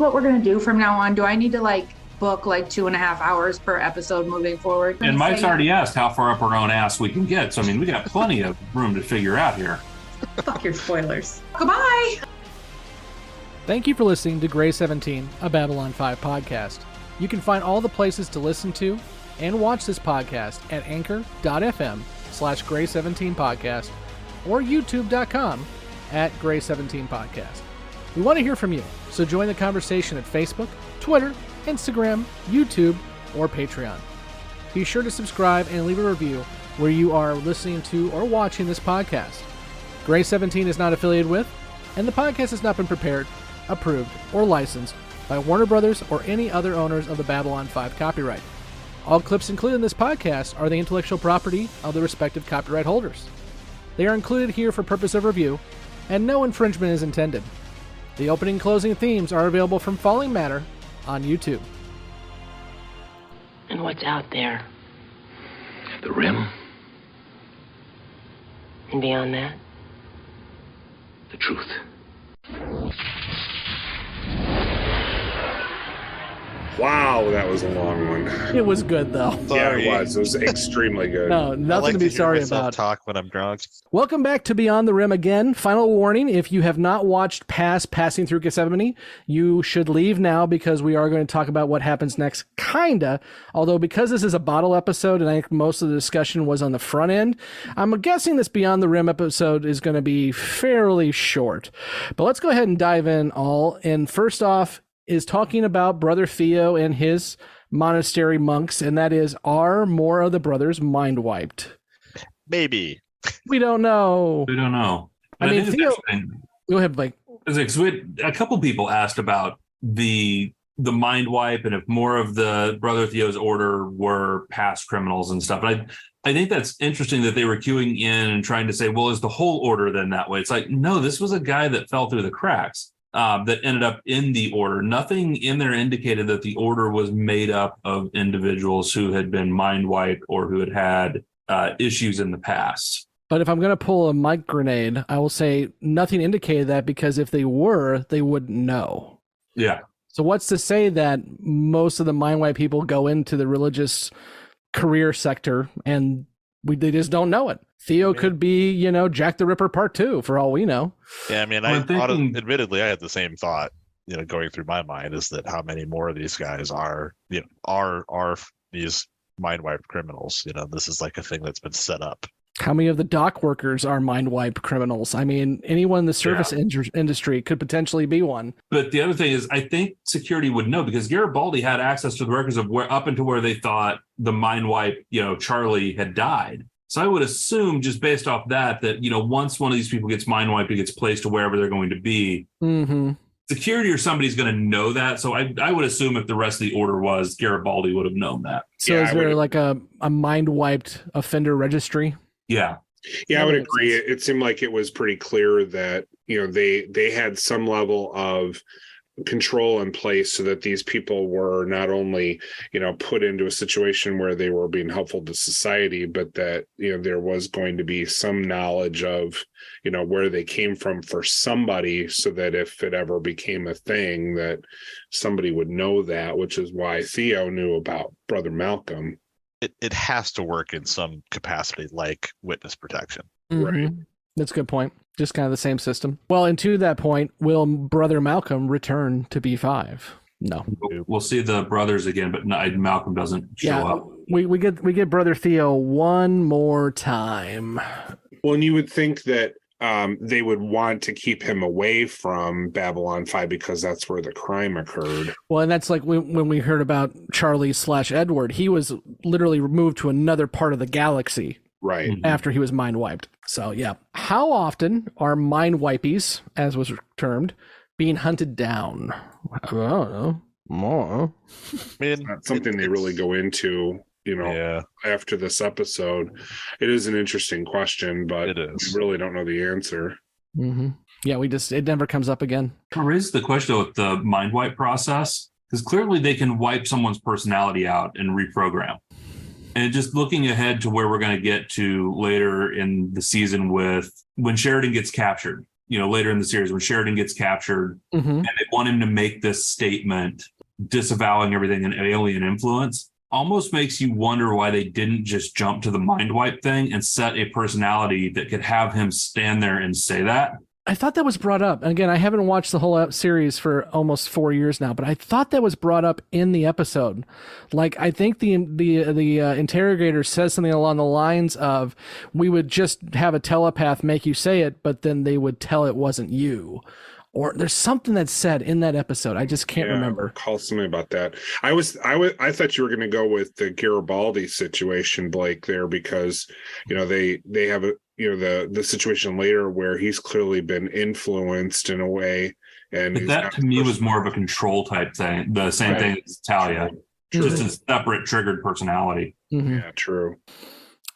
what we're gonna do from now on? Do I need to like book like 2.5 hours per episode moving forward? And Mike's already asked how far up our own ass we can get. So, I mean, we got plenty of room to figure out here. Fuck your spoilers. Goodbye. Thank you for listening to Grey 17, a Babylon 5 podcast. You can find all the places to listen to and watch this podcast at anchor.fm/Grey17podcast or youtube.com @Grey17podcast. We want to hear from you, so join the conversation at Facebook, Twitter, Instagram, YouTube, or Patreon. Be sure to subscribe and leave a review where you are listening to or watching this podcast. Grey 17 is not affiliated with, and the podcast has not been prepared, approved, or licensed by Warner Brothers or any other owners of the Babylon 5 copyright. All clips included in this podcast are the intellectual property of the respective copyright holders. They are included here for purpose of review, and no infringement is intended. The opening and closing themes are available from Falling Matter on YouTube. And what's out there? The rim. And beyond that, the truth. Wow, that was a long one. It was good, though. Yeah, it was. It was extremely good. No, nothing to be sorry about. Talk when I'm drunk. Welcome back to Beyond the Rim again. Final warning, if you have not watched Passing Through Gethsemane, you should leave now because we are going to talk about what happens next, kinda. Although because this is a bottle episode and I think most of the discussion was on the front end, I'm guessing this Beyond the Rim episode is going to be fairly short. But let's go ahead and dive in all. And first off, is talking about Brother Theo and his monastery monks, and that is, are more of the brothers mind wiped? Maybe. We don't know. We don't know. I mean, Theo, go ahead, Blake. A couple people asked about the mind wipe and if more of the Brother Theo's order were past criminals and stuff. And I think that's interesting that they were queuing in and trying to say, well, is the whole order then that way? It's like, no, this was a guy that fell through the cracks. That ended up in the order. Nothing in there indicated that the order was made up of individuals who had been mind wiped or who had issues in the past. But if I'm going to pull a mic grenade, I will say nothing indicated that, because if they were, they wouldn't know. Yeah. So what's to say that most of the mind wipe people go into the religious career sector and they just don't know it? Theo could be, Jack the Ripper Part 2 for all we know. Yeah, I mean, admittedly, I had the same thought, going through my mind, is that how many more of these guys are these mind wiped criminals? This is like a thing that's been set up. How many of the dock workers are mind wiped criminals? I mean, anyone in the service industry could potentially be one. But the other thing is, I think security would know, because Garibaldi had access to the records of where up into where they thought the mind wipe, Charlie had died. So I would assume, just based off that, once one of these people gets mind wiped, it gets placed to wherever they're going to be. Mm-hmm. Security or somebody's going to know that. So I would assume if the rest of the order was, Garibaldi would have known that. So is there like a mind wiped offender registry? Yeah. Yeah, I would agree. It seemed like it was pretty clear that, they had some level of control in place so that these people were not only, put into a situation where they were being helpful to society, but that, there was going to be some knowledge of, where they came from for somebody, so that if it ever became a thing, that somebody would know that, which is why Theo knew about Brother Malcolm. It has to work in some capacity, like witness protection. Right. That's a good point. Just kind of the same system. Well, and to that point, will Brother Malcolm return to B5? No. We'll see the brothers again, but Malcolm doesn't show up. We get Brother Theo one more time. Well, and you would think that they would want to keep him away from Babylon 5 because that's where the crime occurred. Well, and that's like when we heard about Charlie/Edward, he was literally removed to another part of the galaxy. Right. After he was mind wiped. So, yeah. How often are mind wipies, as was termed, being hunted down? I don't know. More. It's not something they really go into, after this episode. It is an interesting question, but we really don't know the answer. Mm-hmm. Yeah, it never comes up again. I raised the question with the mind wipe process, because clearly they can wipe someone's personality out and reprogram. And just looking ahead to where we're going to get to later in the season with when Sheridan gets captured, later in the series, when Sheridan gets captured and they want him to make this statement disavowing everything in alien influence, almost makes you wonder why they didn't just jump to the mind wipe thing and set a personality that could have him stand there and say that. I thought that was brought up. And again, I haven't watched the whole series for almost 4 years now, but I thought that was brought up in the episode. Like, I think the interrogator says something along the lines of, we would just have a telepath make you say it, but then they would tell it wasn't you. Or there's something that's said in that episode. I just can't remember. Call something about that. I thought you were going to go with the Garibaldi situation, Blake, there, because, they have the situation later where he's clearly been influenced in a way. But that to me was more of a control type thing. The same thing as Talia. Just a separate triggered personality. Mm-hmm. Yeah, true.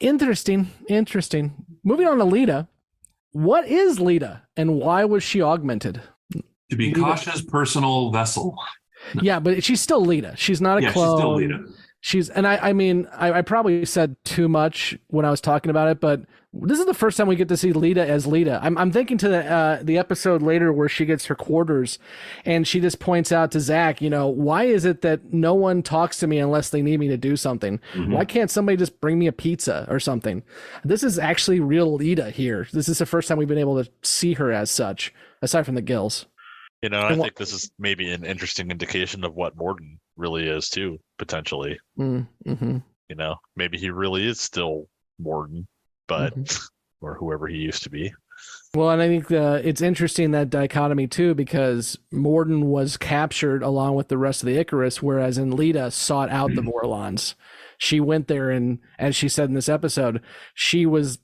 Interesting. Moving on to Lita. What is Lita and why was she augmented? To be Kosh's personal vessel. Yeah, but she's still Lita. She's not a clone. She's still I Lita. I probably said too much when I was talking about it, but this is the first time we get to see Lita as Lita. I'm thinking to the episode later where she gets her quarters and she just points out to Zach, why is it that no one talks to me unless they need me to do something? Mm-hmm. Why can't somebody just bring me a pizza or something? This is actually real Lita here. This is the first time we've been able to see her as such, aside from the gills. I think this is maybe an interesting indication of what Morden really is too, potentially. Mm-hmm. Maybe he really is still Morden, but or whoever he used to be. Well, and I think it's interesting, that dichotomy too, because Morden was captured along with the rest of the Icarus, whereas in Lita sought out the Vorlons. She went there, and as she said in this episode, she was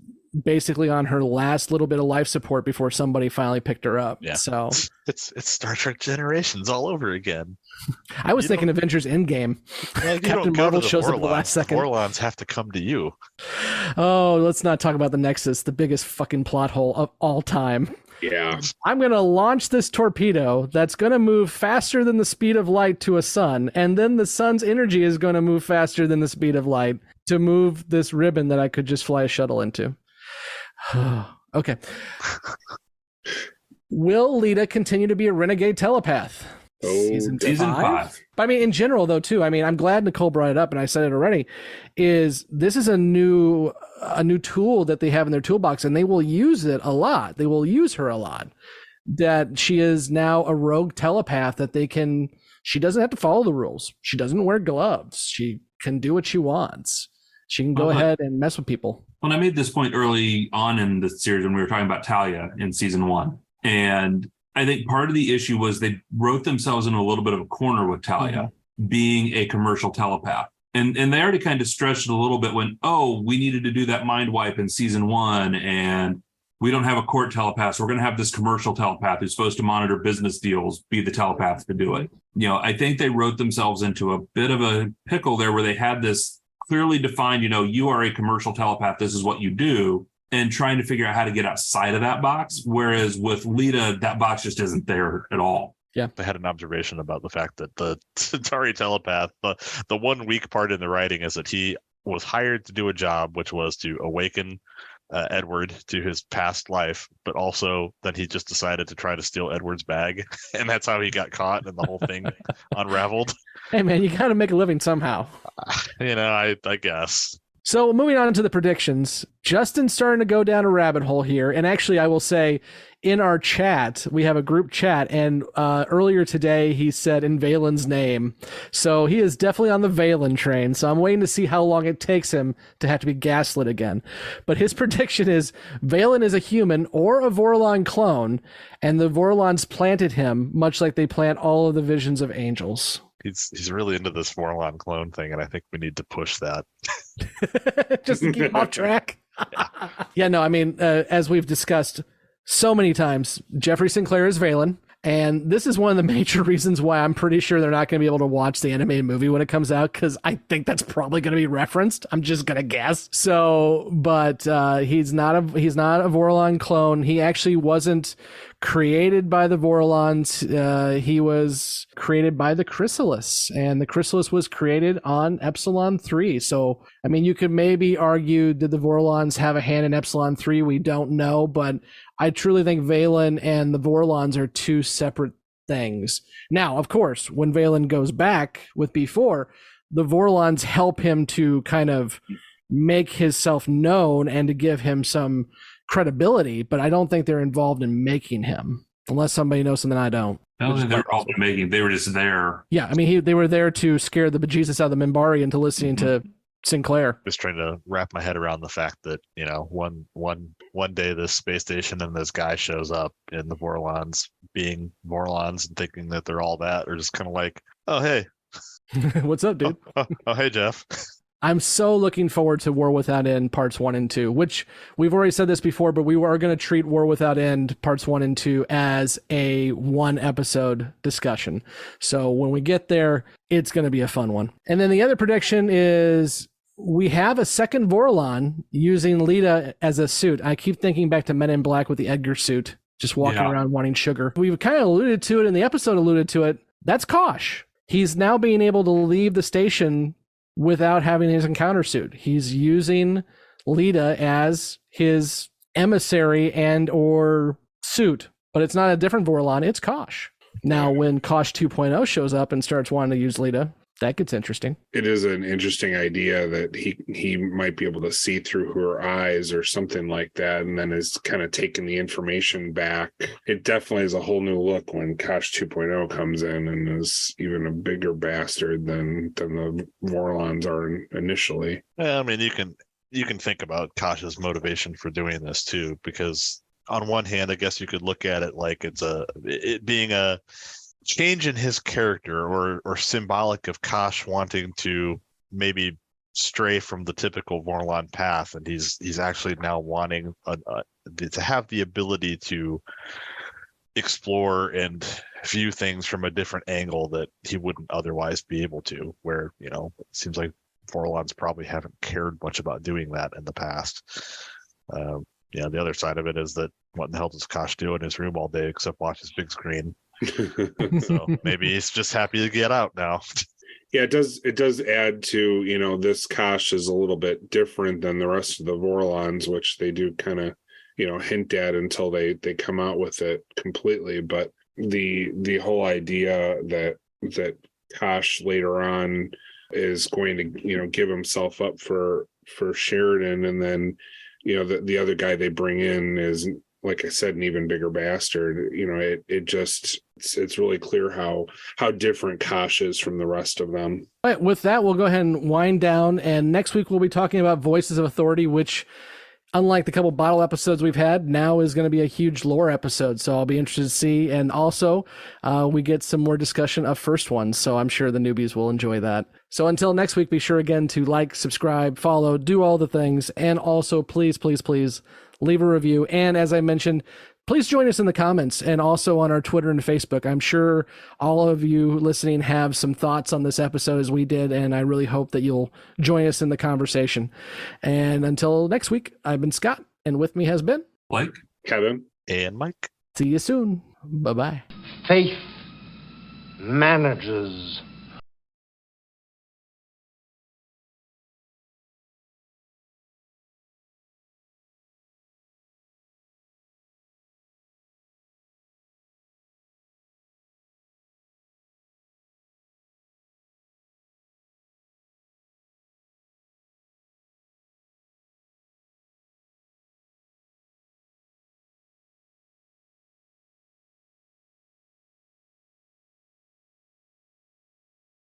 basically on her last little bit of life support before somebody finally picked her up. Yeah. So it's Star Trek Generations all over again. I was thinking Avengers Endgame. Captain Marvel shows up at the last second. Vorlons have to come to you. Oh, let's not talk about the Nexus, the biggest fucking plot hole of all time. Yeah. I'm going to launch this torpedo that's going to move faster than the speed of light to a sun, and then the sun's energy is going to move faster than the speed of light to move this ribbon that I could just fly a shuttle into. Okay. Will Lita continue to be a renegade telepath? Season 5. But I mean, in general, though, too. I mean, I'm glad Nicole brought it up, and I said it already. This is a new tool that they have in their toolbox, and they will use it a lot. They will use her a lot. That she is now a rogue telepath that they can. She doesn't have to follow the rules. She doesn't wear gloves. She can do what she wants. She can go ahead and mess with people. When I made this point early on in the series when we were talking about Talia in season 1, and I think part of the issue was they wrote themselves in a little bit of a corner with Talia being a commercial telepath. And they already kind of stretched it a little bit when, we needed to do that mind wipe in season 1, and we don't have a court telepath, so we're going to have this commercial telepath who's supposed to monitor business deals be the telepath to do it. I think they wrote themselves into a bit of a pickle there where they had this clearly defined, you are a commercial telepath, this is what you do, and trying to figure out how to get outside of that box. Whereas with Lita, that box just isn't there at all. Yeah. I had an observation about the fact that the Centauri telepath, the one weak part in the writing is that he was hired to do a job, which was to awaken Edward to his past life, but also that he just decided to try to steal Edward's bag, and that's how he got caught and the whole thing unraveled. Hey man, you got to make a living somehow. I guess. So moving on to the predictions, Justin's starting to go down a rabbit hole here. And actually, I will say in our chat, we have a group chat, and earlier today he said in Valen's name. So he is definitely on the Valen train. So I'm waiting to see how long it takes him to have to be gaslit again. But his prediction is Valen is a human or a Vorlon clone, and the Vorlons planted him, much like they plant all of the visions of angels. He's really into this Vorlon clone thing, and I think we need to push that. Just to keep off track. Yeah, no, I mean, as we've discussed so many times, Jeffrey Sinclair is Valen, and this is one of the major reasons why I'm pretty sure they're not going to be able to watch the animated movie when it comes out, because I think that's probably going to be referenced. I'm just going to guess. So, but he's not a Vorlon clone. He actually wasn't created by the Vorlons. He was created by the Chrysalis, and the Chrysalis was created on Epsilon 3. So, I mean, you could maybe argue, did the Vorlons have a hand in Epsilon 3? We don't know, but I truly think Valen and the Vorlons are two separate things. Now, of course, when Valen goes back with B4, the Vorlons help him to kind of make himself known and to give him some credibility, but I don't think they're involved in making him, unless somebody knows something I don't. I don't think they were involved in making. They were just there. Yeah, I mean, they were there to scare the bejesus out of the Minbari into listening to Sinclair. Just trying to wrap my head around the fact that, one day this space station and this guy shows up, and the Vorlons, being Vorlons and thinking that they're all that, are just kind of like, oh hey, what's up, dude? Oh hey, Jeff. I'm so looking forward to War Without End parts 1 and 2, which we've already said this before, but we are going to treat War Without End parts 1 and 2 as a one episode discussion. So when we get there, it's going to be a fun one. And then the other prediction is we have a second Vorlon using Lita as a suit. I keep thinking back to Men in Black with the Edgar suit, just walking around wanting sugar. We've kind of alluded to it, and the episode alluded to it. That's Kosh. He's now being able to leave the station without having his encounter suit. He's using Lita as his emissary and or suit, but it's not a different Vorlon, it's Kosh. Now, when Kosh 2.0 shows up and starts wanting to use Lita, that gets interesting. It is an interesting idea that he might be able to see through her eyes or something like that, and then is kind of taking the information back. It definitely is a whole new look when Kosh 2.0 comes in and is even a bigger bastard than the Vorlons are initially. Yeah, I mean, you can think about Kosh's motivation for doing this too, because on one hand, I guess you could look at it like it being a change in his character or symbolic of Kosh wanting to maybe stray from the typical Vorlon path, and he's actually now wanting to have the ability to explore and view things from a different angle that he wouldn't otherwise be able to, where it seems like Vorlons probably haven't cared much about doing that in the past. The other side of it is that what in the hell does Kosh do in his room all day except watch his big screen? So maybe he's just happy to get out now. Yeah, it does add to, this Kosh is a little bit different than the rest of the Vorlons, which they do kind of, hint at until they come out with it completely. But the whole idea that Kosh later on is going to, give himself up for Sheridan, and then, the other guy they bring in is, like I said, an even bigger bastard. It's really clear how different Kosh is from the rest of them. All right, with that, we'll go ahead and wind down. And next week we'll be talking about Voices of Authority, which, unlike the couple bottle episodes we've had, now is going to be a huge lore episode. So I'll be interested to see. And also, we get some more discussion of First Ones. So I'm sure the newbies will enjoy that. So until next week, be sure again to like, subscribe, follow, do all the things. And also, please, please, please leave a review. And as I mentioned, please join us in the comments and also on our Twitter and Facebook. I'm sure all of you listening have some thoughts on this episode as we did, and I really hope that you'll join us in the conversation. And until next week, I've been Scott, and with me has been Blake, Kevin, and Mike. See you soon. Bye-bye. Faith manages